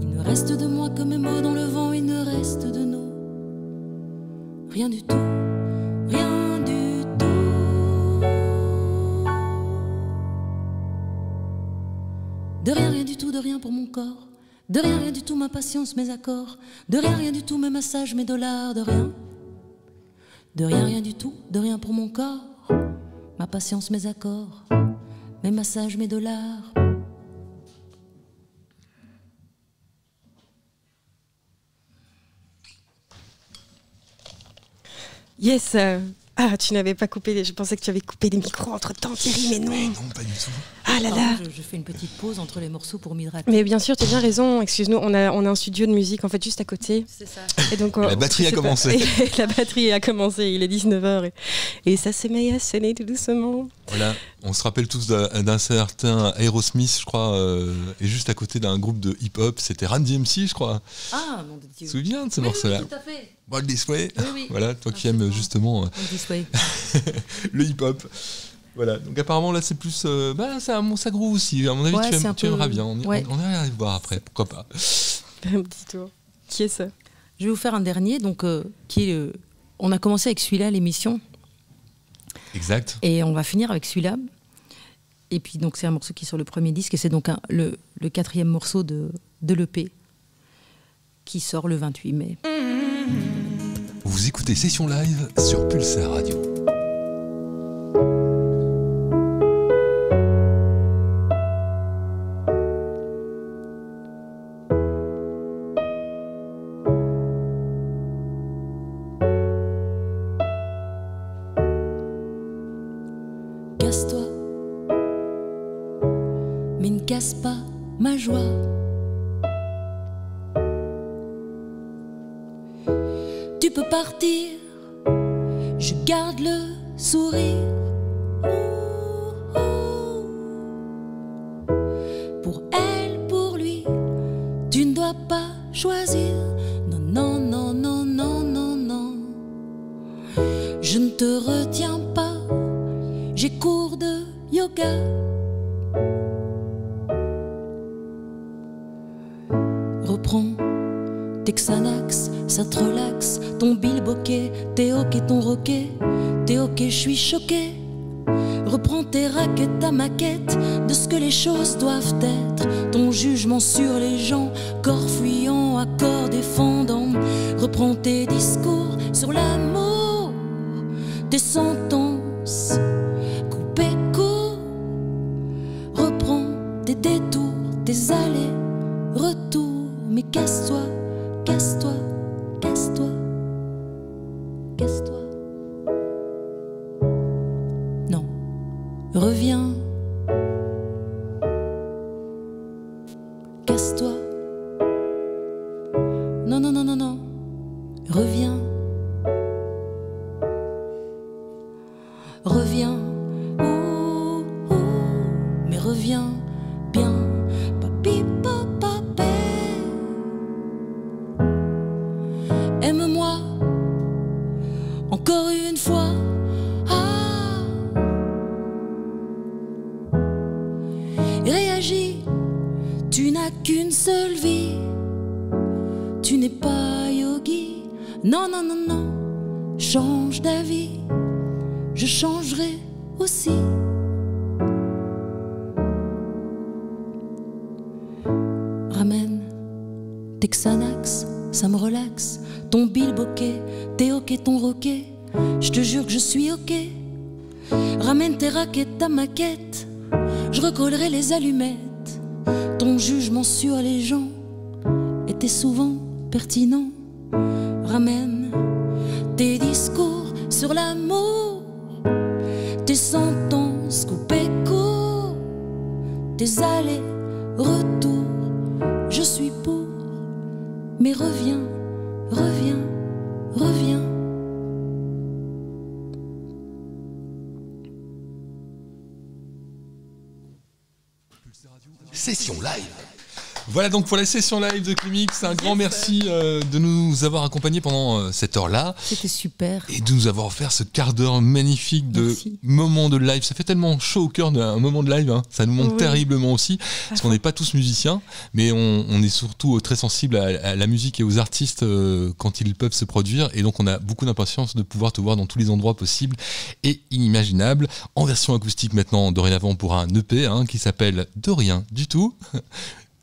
Il ne reste de moi que mes mots dans le vent. Il ne reste de nous rien du tout, rien du tout. De rien, rien du tout, de rien pour mon corps. De rien, rien du tout, ma patience, mes accords. De rien, rien du tout, mes massages, mes dollars. De rien. De rien, rien du tout, de rien pour mon corps. Ma patience, mes accords. Mes massages, mes dollars. Yes. Ah, tu n'avais pas coupé. Je pensais que tu avais coupé les micros entre temps, Thierry, mais non. Mais non, pas du tout. Ah là là. Je fais une petite pause entre les morceaux pour m'hydrater. Mais bien sûr, tu as bien raison. Excuse-nous, on a un studio de musique en fait juste à côté. C'est ça. Et donc, La batterie a commencé. La batterie a commencé. Il est 19h et ça se met à sonner tout doucement. Voilà, on se rappelle tous d'un certain Aerosmith, je crois, et juste à côté d'un groupe de hip-hop, c'était Run DMC, je crois. Ah, mon Dieu. Tu te souviens de ce Oui, morceau-là? oui, tout à fait. Born This Way. Oui, oui. Voilà, toi qui Absolument. aimes justement Born This Way. le hip-hop. Voilà, donc apparemment là c'est plus. Ça groove aussi, à mon avis Ouais, tu aimeras bien. On ouais. ira aller voir après, pourquoi pas. Un petit tour. Qui est ça? Je vais vous faire un dernier, donc, qui est on a commencé avec celui-là, l'émission, Exact. et on va finir avec celui-là. Et puis, donc, c'est un morceau qui est sur le premier disque, et c'est donc le 4e morceau de l'EP, qui sort le 28 mai. Vous écoutez Session Live sur Pulsar Radio. Casse-toi, mais ne casse pas ma joie. Tu peux partir, je garde le sourire. Pour elle, pour lui, tu ne dois pas choisir. Non, non, non, non, non, non, non. Je ne te retiens pas, j'ai cours de yoga. Reprends tes Xanax, ça te relaxe. Ton bilboquet, t'es ok ton roquet. T'es ok, je suis choqué. Reprends tes raquettes, ta maquette de ce que les choses doivent être. Ton jugement sur les gens, corps fuyant à corps défendant. Reprends tes discours sur l'amour, tes sentences coupées court. Reprends tes détours, tes allers-retours. Mais casse-toi, casse-toi, casse-toi, casse-toi. Non, reviens. Casse-toi. Non, non, non, non, non. Reviens. Reviens. Ouh, ouh. Mais reviens bien. Papi, papapé. Aime-moi encore une fois. Ah. Non, non, non, non, change d'avis, je changerai aussi. Ramène tes Xanax, ça me relaxe. Ton bilboquet, tes hockey, ton roquet. Je te jure que je suis ok. Ramène tes raquettes, ta maquette. Je recollerai les allumettes. Ton jugement sur les gens était souvent pertinent. Ramène tes discours sur l'amour, tes sentences coupées court, tes allers-retours. Je suis pour, mais reviens, reviens, reviens. Session live. Voilà donc pour la session live de Clémix. Un grand merci de nous avoir accompagnés pendant cette heure-là. C'était super. Et de nous avoir offert ce quart d'heure magnifique de moments de live. Ça fait tellement chaud au cœur d'un moment de live. Hein. Ça nous manque terriblement aussi. Parce qu'on n'est pas tous musiciens. Mais on est surtout très sensible à la musique et aux artistes quand ils peuvent se produire. Et donc on a beaucoup d'impatience de pouvoir te voir dans tous les endroits possibles et inimaginables. En version acoustique maintenant, dorénavant pour un EP qui s'appelle De Rien Du Tout.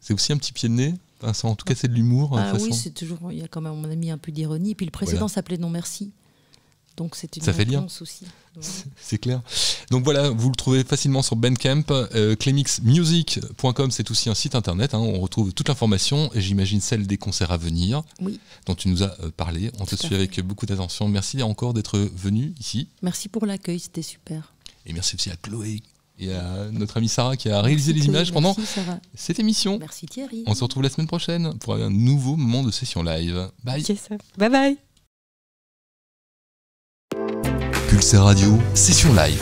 C'est aussi un petit pied de nez. Enfin, en tout cas, c'est de l'humour. Oui, c'est toujours. Il y a quand même, on a mis un peu d'ironie. Et puis le précédent s'appelait Non Merci. Donc c'est une réponse aussi. Voilà. C'est clair. Donc voilà, vous le trouvez facilement sur Bandcamp. Clemixmusic.com, c'est aussi un site internet. On retrouve toute l'information et j'imagine celle des concerts à venir dont tu nous as parlé. On te suit avec beaucoup d'attention. Merci encore d'être venu ici. Merci pour l'accueil, c'était super. Et merci aussi à Chloé et à notre amie Sarah qui a réalisé les images pendant cette émission. Merci Thierry. On se retrouve la semaine prochaine pour un nouveau moment de session live. Bye. Bye bye. Pulsar Radio, session live.